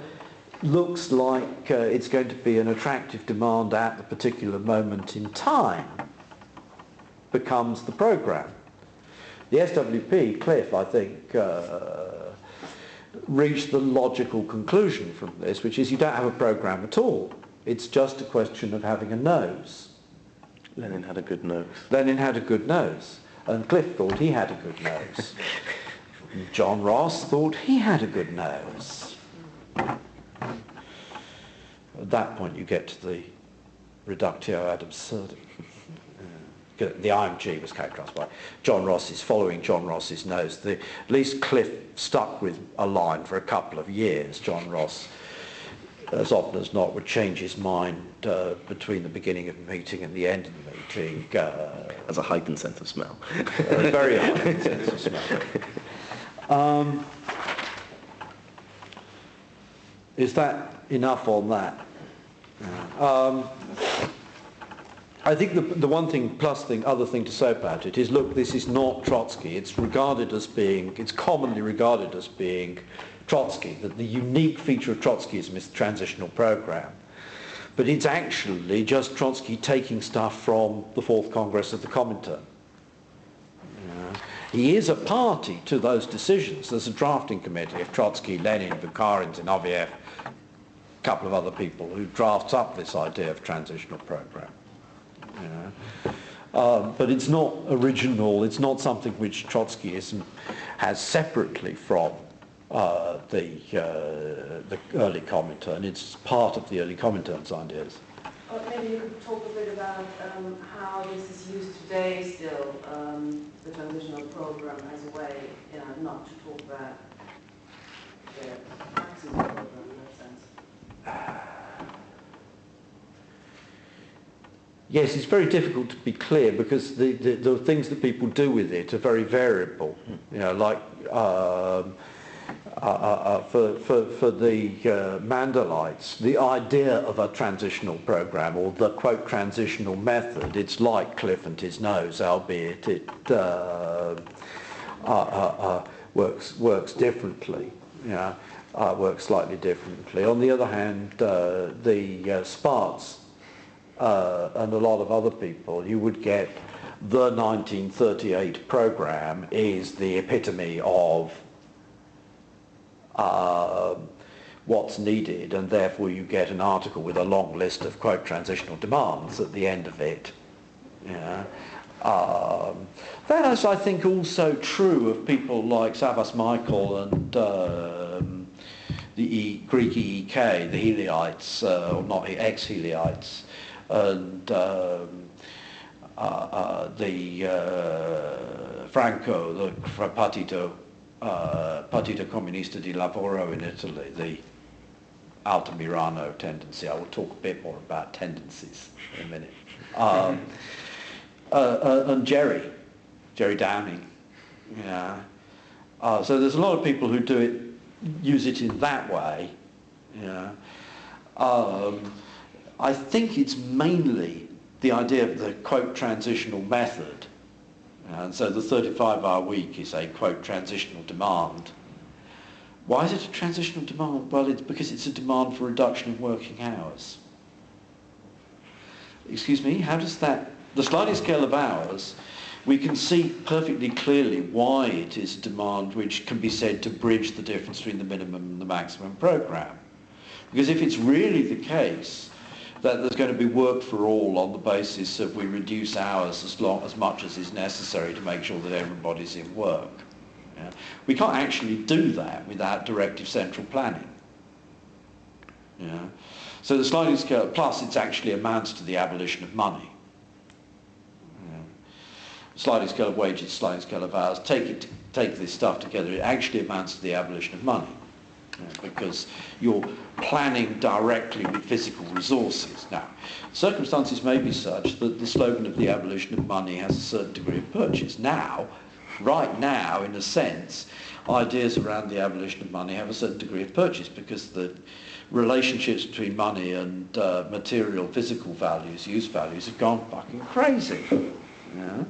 looks like it's going to be an attractive demand at the particular moment in time becomes the programme. The SWP, Cliff, I think, reached the logical conclusion from this, which is you don't have a programme at all. It's just a question of having a nose. Lenin had a good nose. Lenin had a good nose, and Cliff thought he had a good nose. John Ross thought he had a good nose. At that point you get to the reductio ad absurdum. The IMG was characterised by John Ross's, following John Ross's nose. At least Cliff stuck with a line for a couple of years. John Ross, as often as not, would change his mind between the beginning of the meeting and the end of the meeting. As a heightened sense of smell. A very heightened sense of smell. Is that enough on that? I think the one thing, other thing to say about it is, look, this is not Trotsky. It's commonly regarded as being Trotsky, that the unique feature of Trotskyism is the transitional programme. But it's actually just Trotsky taking stuff from the Fourth Congress of the Comintern. He is a party to those decisions. There's a drafting committee of Trotsky, Lenin, Bukharin, Zinoviev, a couple of other people who drafts up this idea of transitional programme. But it's not original, it's not something which Trotskyism has separately from the early Comintern. It's part of the early Comintern's ideas. Or maybe you could talk a bit about how this is used today still, the transitional program as a way, not to talk about the maximum program in that sense. Yes, it's very difficult to be clear because the things that people do with it are very variable. You know, like for the Mandelites, the idea of a transitional program or the quote transitional method, it's like Cliff and his nose, albeit it works differently. You know, works slightly differently. On the other hand, the Sparts and a lot of other people, you would get the 1938 program is the epitome of what's needed, and therefore you get an article with a long list of quote transitional demands at the end of it. Yeah. That is, I think, also true of people like Savas Michael and the Greek EEK, the Helioites, or not ex-Helioites, and the Franco, the Partito Comunista di Lavoro in Italy, the Altamirano tendency. I will talk a bit more about tendencies in a minute. And Jerry Downing. Yeah. So there's a lot of people who use it in that way. Yeah. I think it's mainly the idea of the quote transitional method. And so the 35-hour week is a quote transitional demand. Why is it a transitional demand? Well, it's because it's a demand for reduction in working hours. Excuse me, how does that... The sliding scale of hours, we can see perfectly clearly why it is a demand which can be said to bridge the difference between the minimum and the maximum program. Because if it's really the case that there's going to be work for all on the basis of we reduce hours as much as is necessary to make sure that everybody's in work, yeah, we can't actually do that without directive central planning. Yeah. So the sliding scale, plus it actually amounts to the abolition of money. Sliding scale of wages, sliding scale of hours, take this stuff together, it actually amounts to the abolition of money. Because you're planning directly with physical resources. Now, circumstances may be such that the slogan of the abolition of money has a certain degree of purchase. Now, right now, in a sense, ideas around the abolition of money have a certain degree of purchase because the relationships between money and material, physical values, use values have gone fucking crazy. Yeah?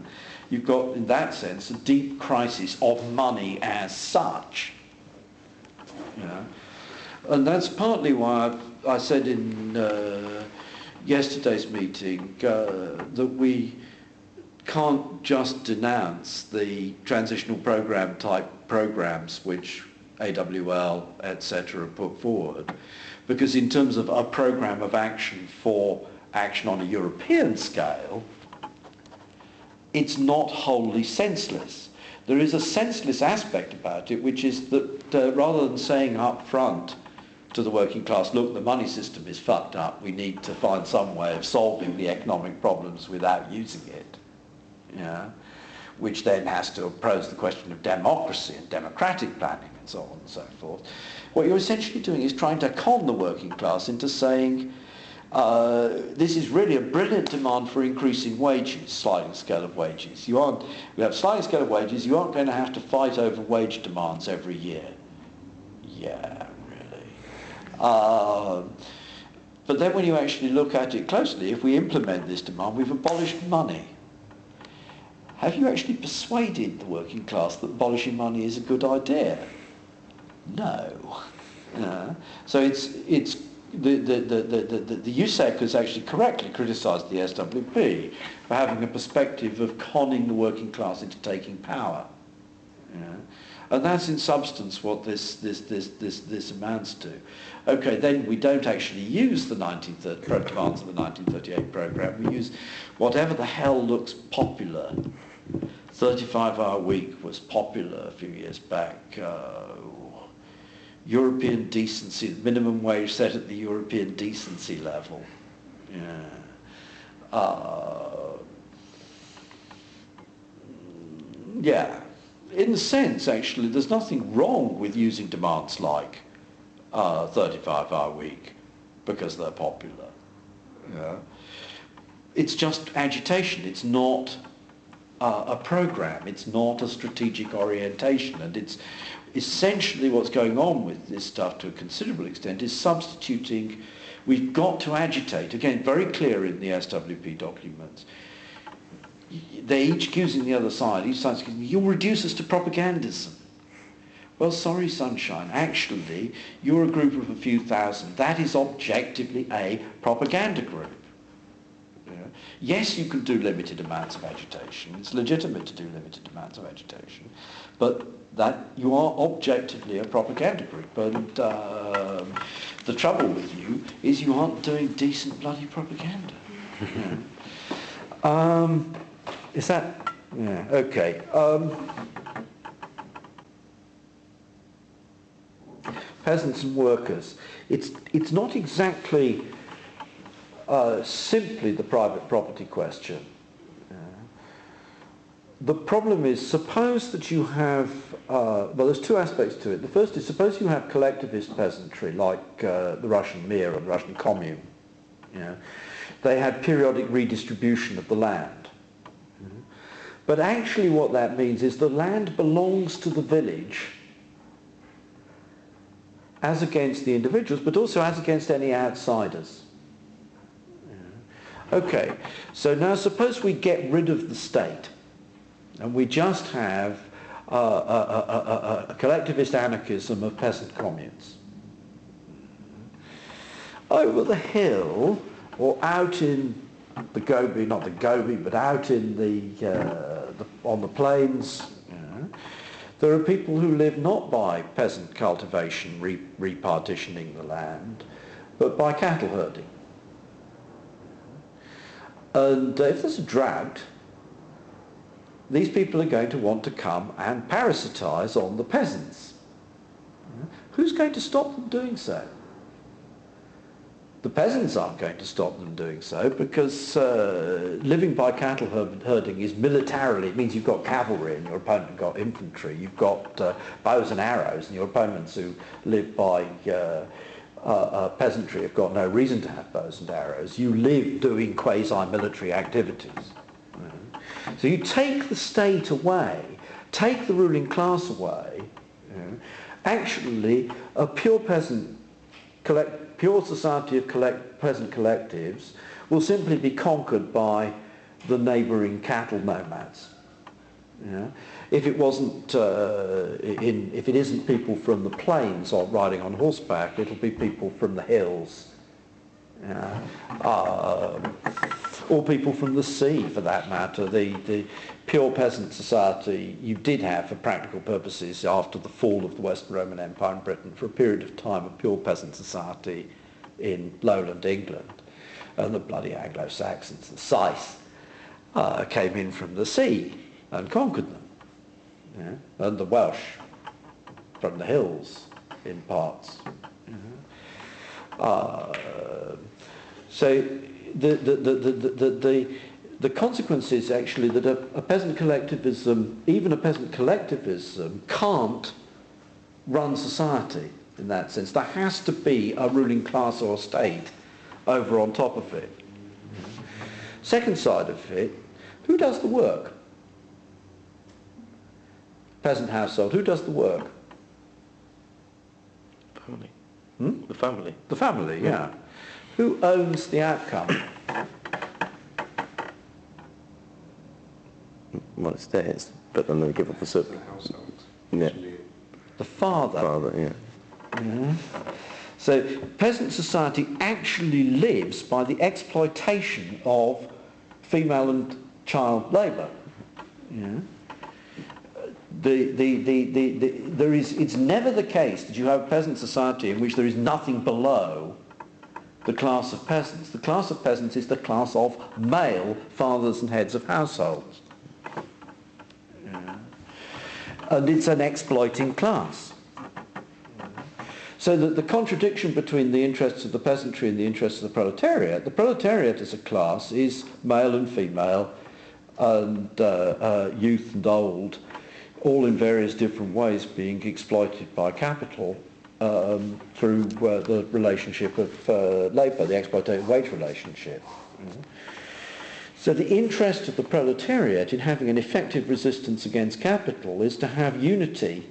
You've got, in that sense, a deep crisis of money as such. Yeah. And that's partly why I said in yesterday's meeting that we can't just denounce the transitional program type programs which AWL, etc. put forward, because in terms of a program of action for action on a European scale, it's not wholly senseless. There is a senseless aspect about it, which is that rather than saying up front to the working class, look, the money system is fucked up, we need to find some way of solving the economic problems without using it, yeah, which then has to approach the question of democracy and democratic planning and so on and so forth. What you're essentially doing is trying to con the working class into saying, this is really a brilliant demand for increasing wages, sliding scale of wages. We have sliding scale of wages, you aren't going to have to fight over wage demands every year. Yeah, really. But then when you actually look at it closely, if we implement this demand, we've abolished money. Have you actually persuaded the working class that abolishing money is a good idea? No. So it's the USEC has actually correctly criticised the SWP for having a perspective of conning the working class into taking power. Yeah. And that's in substance what this amounts to. Okay, then we don't actually use the demands of the 1938 programme. We use whatever the hell looks popular. 35-hour week was popular a few years back. European decency, minimum wage set at the European decency level. Yeah. Yeah. In a sense, actually, there's nothing wrong with using demands like 35-hour week because they're popular. Yeah. It's just agitation. It's not a program. It's not a strategic orientation. And it's essentially what's going on with this stuff to a considerable extent is substituting. We've got to agitate. Again, very clear in the SWP documents. They're each accusing the other side. Each side's accusing, you'll reduce us to propagandism. Well, sorry, sunshine. Actually, you're a group of a few thousand. That is objectively a propaganda group. Yeah. Yes, you can do limited amounts of agitation. It's legitimate to do limited amounts of agitation. But that you are objectively a propaganda group. And the trouble with you is you aren't doing decent bloody propaganda. Yeah. Is that... Yeah, okay. Peasants and workers. It's not exactly simply the private property question. The problem is, suppose that you have... well, there's two aspects to it. The first is, suppose you have collectivist peasantry, like the Russian Mir or the Russian Commune. You know, they had periodic redistribution of the land. But actually what that means is the land belongs to the village as against the individuals, but also as against any outsiders. Okay, so now suppose we get rid of the state and we just have a collectivist anarchism of peasant communes. Over the hill, or out in the Gobi, not the Gobi, but out in on the plains, there are people who live not by peasant cultivation, repartitioning the land, but by cattle herding. And if there's a drought, these people are going to want to come and parasitise on the peasants. Who's going to stop them doing so? The peasants aren't going to stop them doing so because living by cattle herding is militarily, it means you've got cavalry and your opponent got infantry, you've got bows and arrows, and your opponents who live by peasantry have got no reason to have bows and arrows. You live doing quasi-military activities. So you take the state away, take the ruling class away, actually a pure peasant pure society of peasant collectives will simply be conquered by the neighbouring cattle nomads. Yeah? If it wasn't, if it isn't people from the plains or riding on horseback, it'll be people from the hills, or people from the sea, for that matter. The pure peasant society you did have, for practical purposes, after the fall of the Western Roman Empire in Britain, for a period of time, a pure peasant society in lowland England, and the bloody Anglo-Saxons, the Scythes, came in from the sea and conquered them, and the Welsh from the hills in parts. So the consequence is actually that a peasant collectivism, even a peasant collectivism, can't run society in that sense. There has to be a ruling class or state over on top of it. Second side of it, who does the work? Peasant household, who does the work? Family. Hmm? The family. The family, yeah. Who owns the outcome? Well, it's theirs, but then they give up a certain household. Yeah. The father. Father, yeah. So peasant society actually lives by the exploitation of female and child labour. It's never the case that you have a peasant society in which there is nothing below the class of peasants. The class of peasants is the class of male fathers and heads of households. And it's an exploiting class. So that the contradiction between the interests of the peasantry and the interests of the proletariat as a class is male and female and youth and old, all in various different ways being exploited by capital through the relationship of labour, the exploitative wage relationship. So the interest of the proletariat in having an effective resistance against capital is to have unity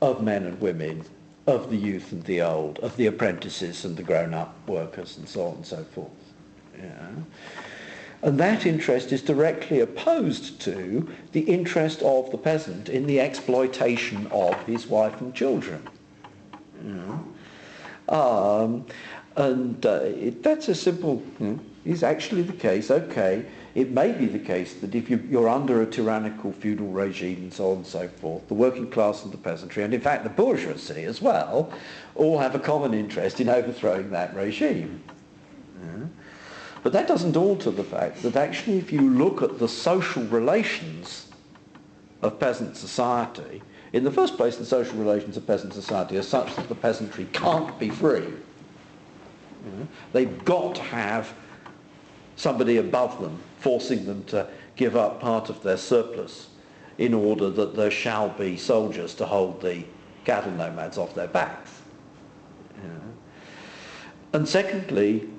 of men and women, of the youth and the old, of the apprentices and the grown-up workers and so on and so forth. Yeah. And that interest is directly opposed to the interest of the peasant in the exploitation of his wife and children. That's a simple, is actually the case, okay, it may be the case that if you're under a tyrannical feudal regime and so on and so forth, the working class and the peasantry, and in fact the bourgeoisie as well, all have a common interest in overthrowing that regime. But that doesn't alter the fact that actually if you look at the social relations of peasant society, in the first place the social relations of peasant society are such that the peasantry can't be free. They've got to have somebody above them forcing them to give up part of their surplus in order that there shall be soldiers to hold the cattle nomads off their backs. And secondly,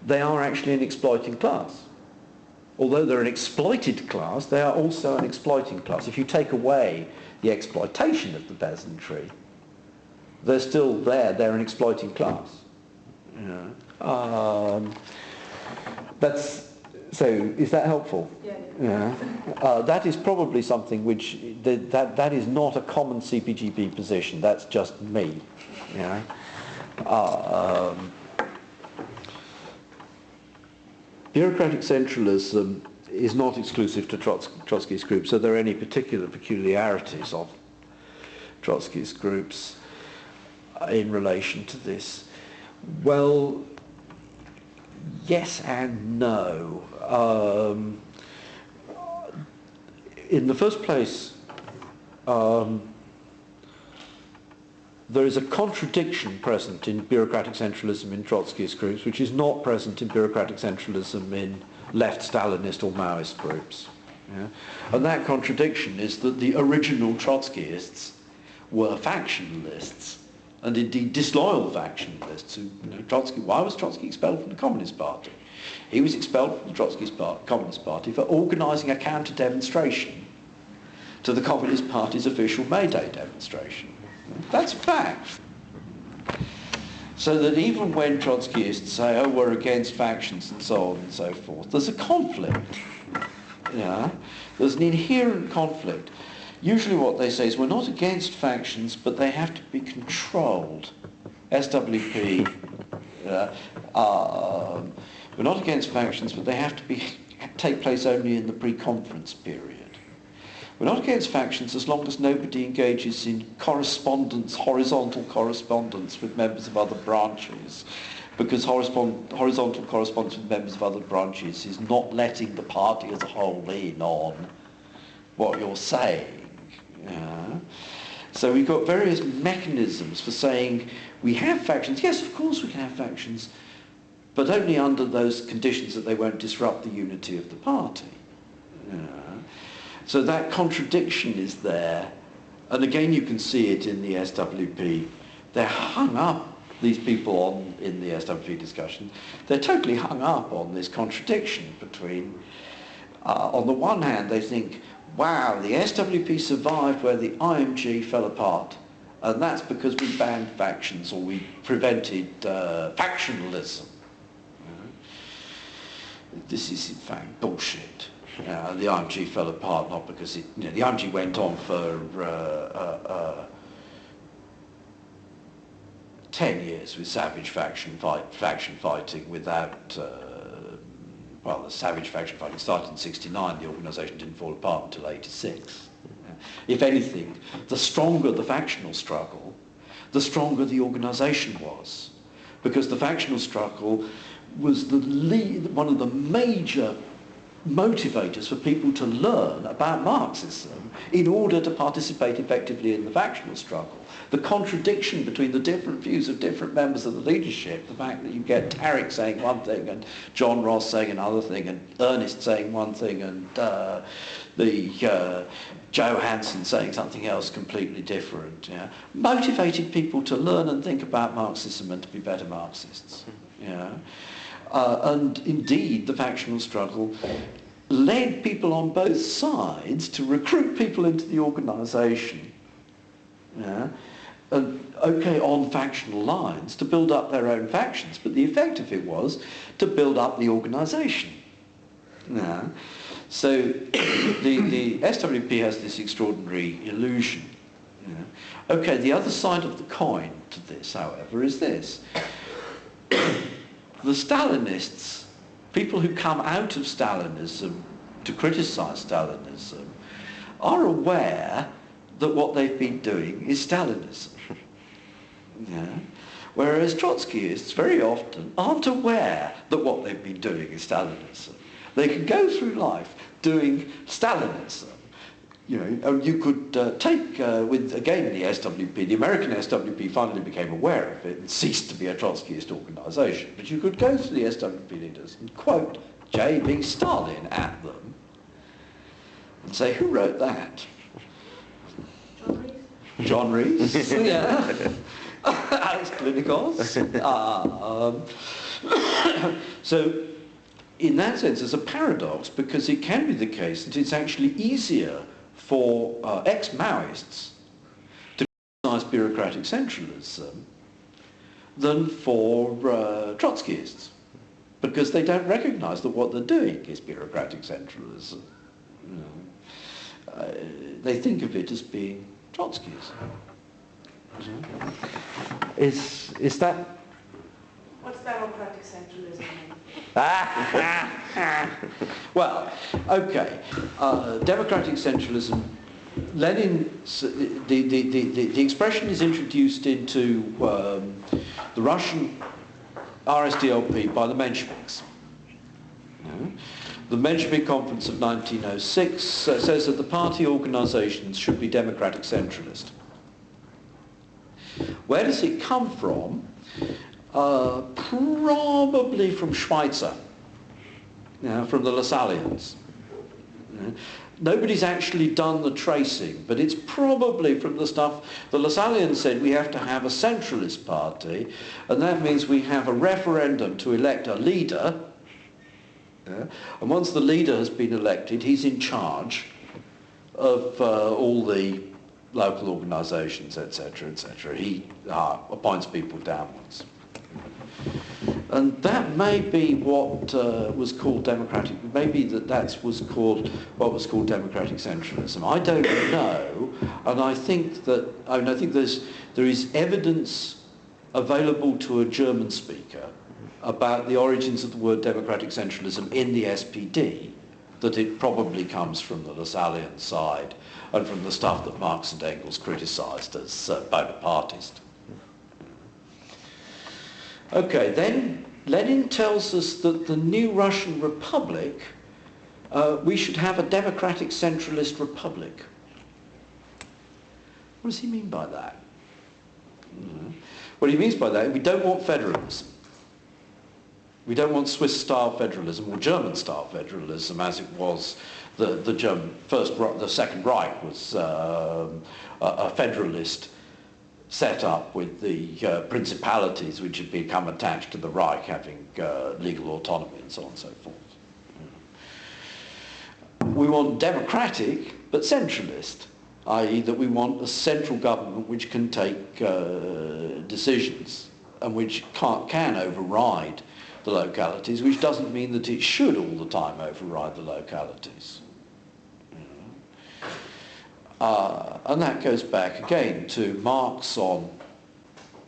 they are actually an exploiting class. Although they're an exploited class, they are also an exploiting class. If you take away the exploitation of the peasantry, they're still there, they're an exploiting class. So is that helpful? Yeah. That is probably something which, that is not a common CPGB position, that's just me. Yeah. Bureaucratic centralism is not exclusive to Trotskyist groups. So there are any particular peculiarities of Trotskyist groups in relation to this? Well, yes and no. In the first place, there is a contradiction present in bureaucratic centralism in Trotskyist groups, which is not present in bureaucratic centralism in left Stalinist or Maoist groups. Yeah? And that contradiction is that the original Trotskyists were factionalists, and indeed disloyal factionalists. Why was Trotsky expelled from the Communist Party? He was expelled from the Communist Party for organising a counter-demonstration to the Communist Party's official May Day demonstration. That's a fact. So that even when Trotskyists say, oh, we're against factions and so on and so forth, there's a conflict. Yeah? There's an inherent conflict. Usually what they say is, we're not against factions, but they have to be controlled. SWP, we're not against factions, but they have to take place only in the pre-conference period. We're not against factions as long as nobody engages in correspondence, horizontal correspondence with members of other branches, because horizontal correspondence with members of other branches is not letting the party as a whole in on what you're saying. Yeah. So we've got various mechanisms for saying we have factions. Yes, of course we can have factions, but only under those conditions that they won't disrupt the unity of the party. Yeah. So that contradiction is there, and again you can see it in the SWP. They're hung up, these people in the SWP discussion, they're totally hung up on this contradiction between, on the one hand they think, wow, the SWP survived where the IMG fell apart, and that's because we banned factions or we prevented factionalism. This is in fact bullshit. The IMG fell apart not because the IMG went on for 10 years with savage faction fighting without, the savage faction fighting started in 69, the organisation didn't fall apart until 86. If anything, the stronger the factional struggle, the stronger the organisation was, because the factional struggle was one of the major motivators for people to learn about Marxism in order to participate effectively in the factional struggle. The contradiction between the different views of different members of the leadership, the fact that you get Tarek saying one thing and John Ross saying another thing and Ernest saying one thing and Joe Hansen saying something else completely different, yeah, motivated people to learn and think about Marxism and to be better Marxists. Yeah. And indeed, the factional struggle led people on both sides to recruit people into the organisation, yeah, and, okay, on factional lines, to build up their own factions, but the effect of it was to build up the organisation. Yeah. So the SWP has this extraordinary illusion. Yeah. Okay, the other side of the coin to this, however, is this. The Stalinists, people who come out of Stalinism to criticise Stalinism, are aware that what they've been doing is Stalinism. Yeah. Whereas Trotskyists very often aren't aware that what they've been doing is Stalinism. They can go through life doing Stalinism. You know, and you could take, with again the SWP, the American SWP finally became aware of it and ceased to be a Trotskyist organisation. But you could go to the SWP leaders and quote J.B. Stalin at them and say, who wrote that? John Rees. Yeah. Alex Klinikos. So, in that sense, there's a paradox, because it can be the case that it's actually easier for ex-Maoists to criticize bureaucratic centralism than for Trotskyists, because they don't recognize that what they're doing is bureaucratic centralism. You know, they think of it as being Trotskyism. Is that... What's democratic centralism? Well, okay. Democratic centralism. Lenin. The expression is introduced into the Russian RSDLP by the Mensheviks. The Menshevik Conference of 1906 says that the party organisations should be democratic centralist. Where does it come from? Probably from Schweitzer, from the Lassalleans. Nobody's actually done the tracing, but it's probably from the stuff. The Lassalleans said we have to have a centralist party, and that means we have a referendum to elect a leader, and once the leader has been elected, he's in charge of all the local organisations, etc., etc. He appoints people downwards. And that may be what was called democratic, maybe that was called what was called democratic centralism. I don't know, and I think that, I think there is evidence available to a German speaker about the origins of the word democratic centralism in the SPD, that it probably comes from the Lassallean side and from the stuff that Marx and Engels criticised as Bonapartist. Okay, then Lenin tells us that the new Russian Republic, we should have a democratic centralist republic. What does he mean by that? What he means by that, we don't want federalism. We don't want Swiss-style federalism or German-style federalism, as it was the German the Second Reich was a federalist set up with the principalities which had become attached to the Reich having legal autonomy and so on and so forth. We want democratic but centralist, i.e. that we want a central government which can take decisions and which can override the localities, which doesn't mean that it should all the time override the localities. And that goes back again to Marx and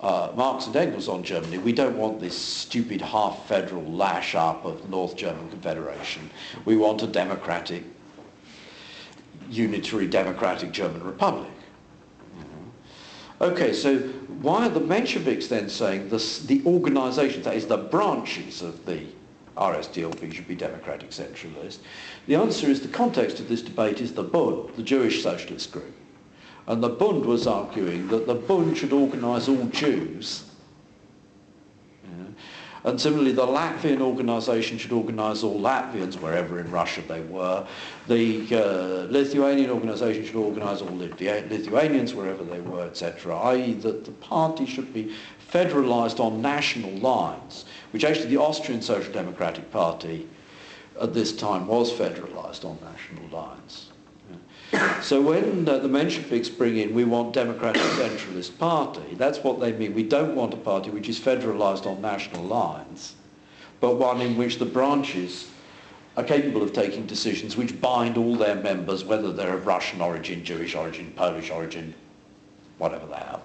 Engels on Germany. We don't want this stupid half-federal lash-up of the North German Confederation. We want a democratic, unitary democratic German Republic. Okay, so why are the Mensheviks then saying the organisations, that is the branches of the RSDLP should be democratic centralist. The answer is the context of this debate is the Bund, the Jewish socialist group. And the Bund was arguing that the Bund should organise all Jews. And similarly, the Latvian organisation should organise all Latvians, wherever in Russia they were. The Lithuanian organisation should organise all Lithuanians, wherever they were, etc. I.e. that the party should be federalised on national lines, which actually the Austrian Social Democratic Party at this time was federalised on national lines. So when the Mensheviks bring in, we want democratic centralist party, that's what they mean. We don't want a party which is federalised on national lines, but one in which the branches are capable of taking decisions which bind all their members, whether they're of Russian origin, Jewish origin, Polish origin, whatever they are.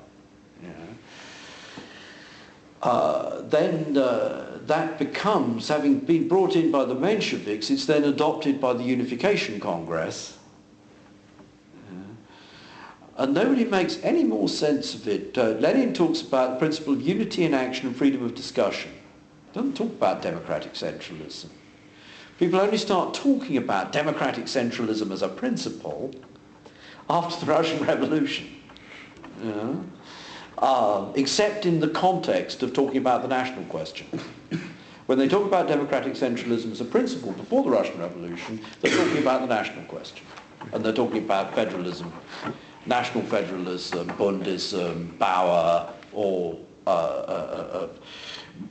Then that becomes, having been brought in by the Mensheviks, it's then adopted by the Unification Congress. And nobody makes any more sense of it. Lenin talks about the principle of unity in action and freedom of discussion. Doesn't talk about democratic centralism. People only start talking about democratic centralism as a principle after the Russian Revolution. Except in the context of talking about the national question. When they talk about democratic centralism as a principle before the Russian Revolution, they're talking about the national question. And they're talking about federalism, national federalism, Bundism, Bauer, or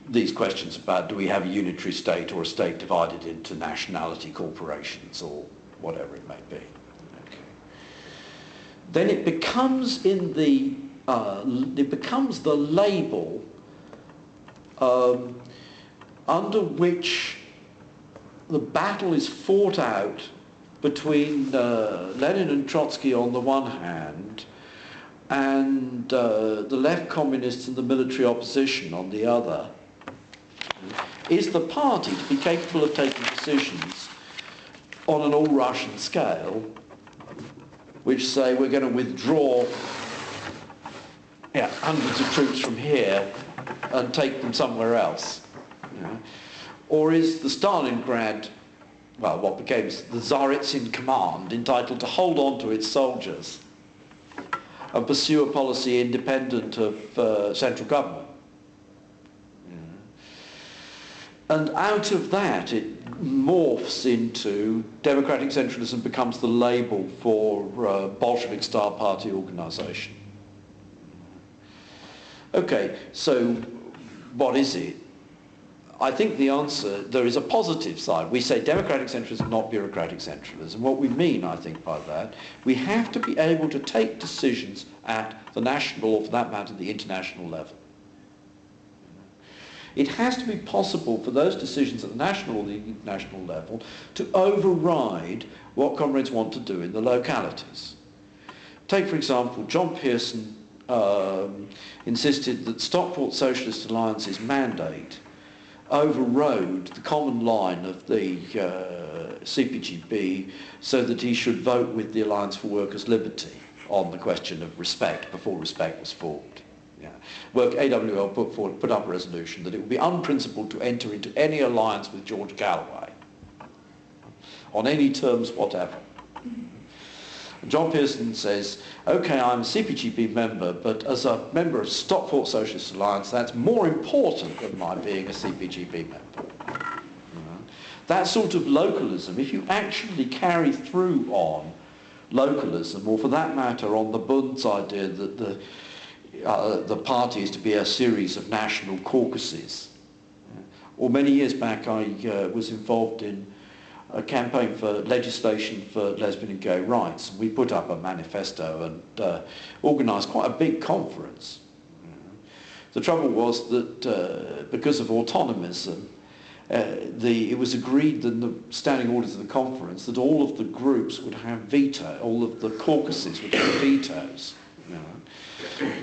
these questions about do we have a unitary state or a state divided into nationality corporations or whatever it may be. Okay. Then it becomes in the it becomes the label under which the battle is fought out between Lenin and Trotsky on the one hand and the left communists and the military opposition on the other, is the party to be capable of taking decisions on an all-Russian scale which say we're going to withdraw hundreds of troops from here and take them somewhere else. Or is the Stalingrad, well, what became the Tsaritsyn command, entitled to hold on to its soldiers and pursue a policy independent of central government? And out of that it morphs into democratic centralism becomes the label for Bolshevik-style party organisation. Okay, so what is it? I think the answer, there is a positive side. We say democratic centralism, not bureaucratic centralism. What we mean, I think, by that, we have to be able to take decisions at the national, or for that matter, the international level. It has to be possible for those decisions at the national or the international level to override what comrades want to do in the localities. Take, for example, John Pearson insisted that Stockport Socialist Alliance's mandate overrode the common line of the CPGB so that he should vote with the Alliance for Workers' Liberty on the question of respect before respect was formed. AWL put up a resolution that it would be unprincipled to enter into any alliance with George Galloway on any terms whatever. John Pearson says, okay, I'm a CPGB member, but as a member of Stockport Socialist Alliance, that's more important than my being a CPGB member. That sort of localism, if you actually carry through on localism, or for that matter on the Bund's idea that the party is to be a series of national caucuses. Or many years back I was involved in a campaign for legislation for lesbian and gay rights. We put up a manifesto and organised quite a big conference. The trouble was that because of autonomism, it was agreed in the standing orders of the conference that all of the groups would have veto, all of the caucuses would have vetoes.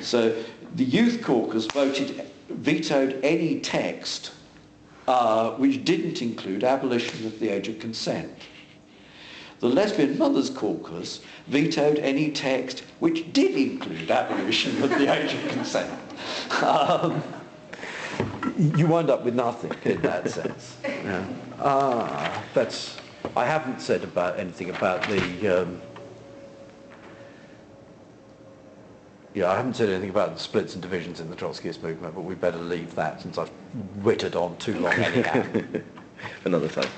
So the Youth Caucus vetoed any text which didn't include abolition of the age of consent. The Lesbian Mothers Caucus vetoed any text which did include abolition of the age of consent. you wind up with nothing in that sense. Yeah. I haven't said anything about the I haven't said anything about the splits and divisions in the Trotskyist movement, but we'd better leave that since I've wittered on too long anyhow. Another time.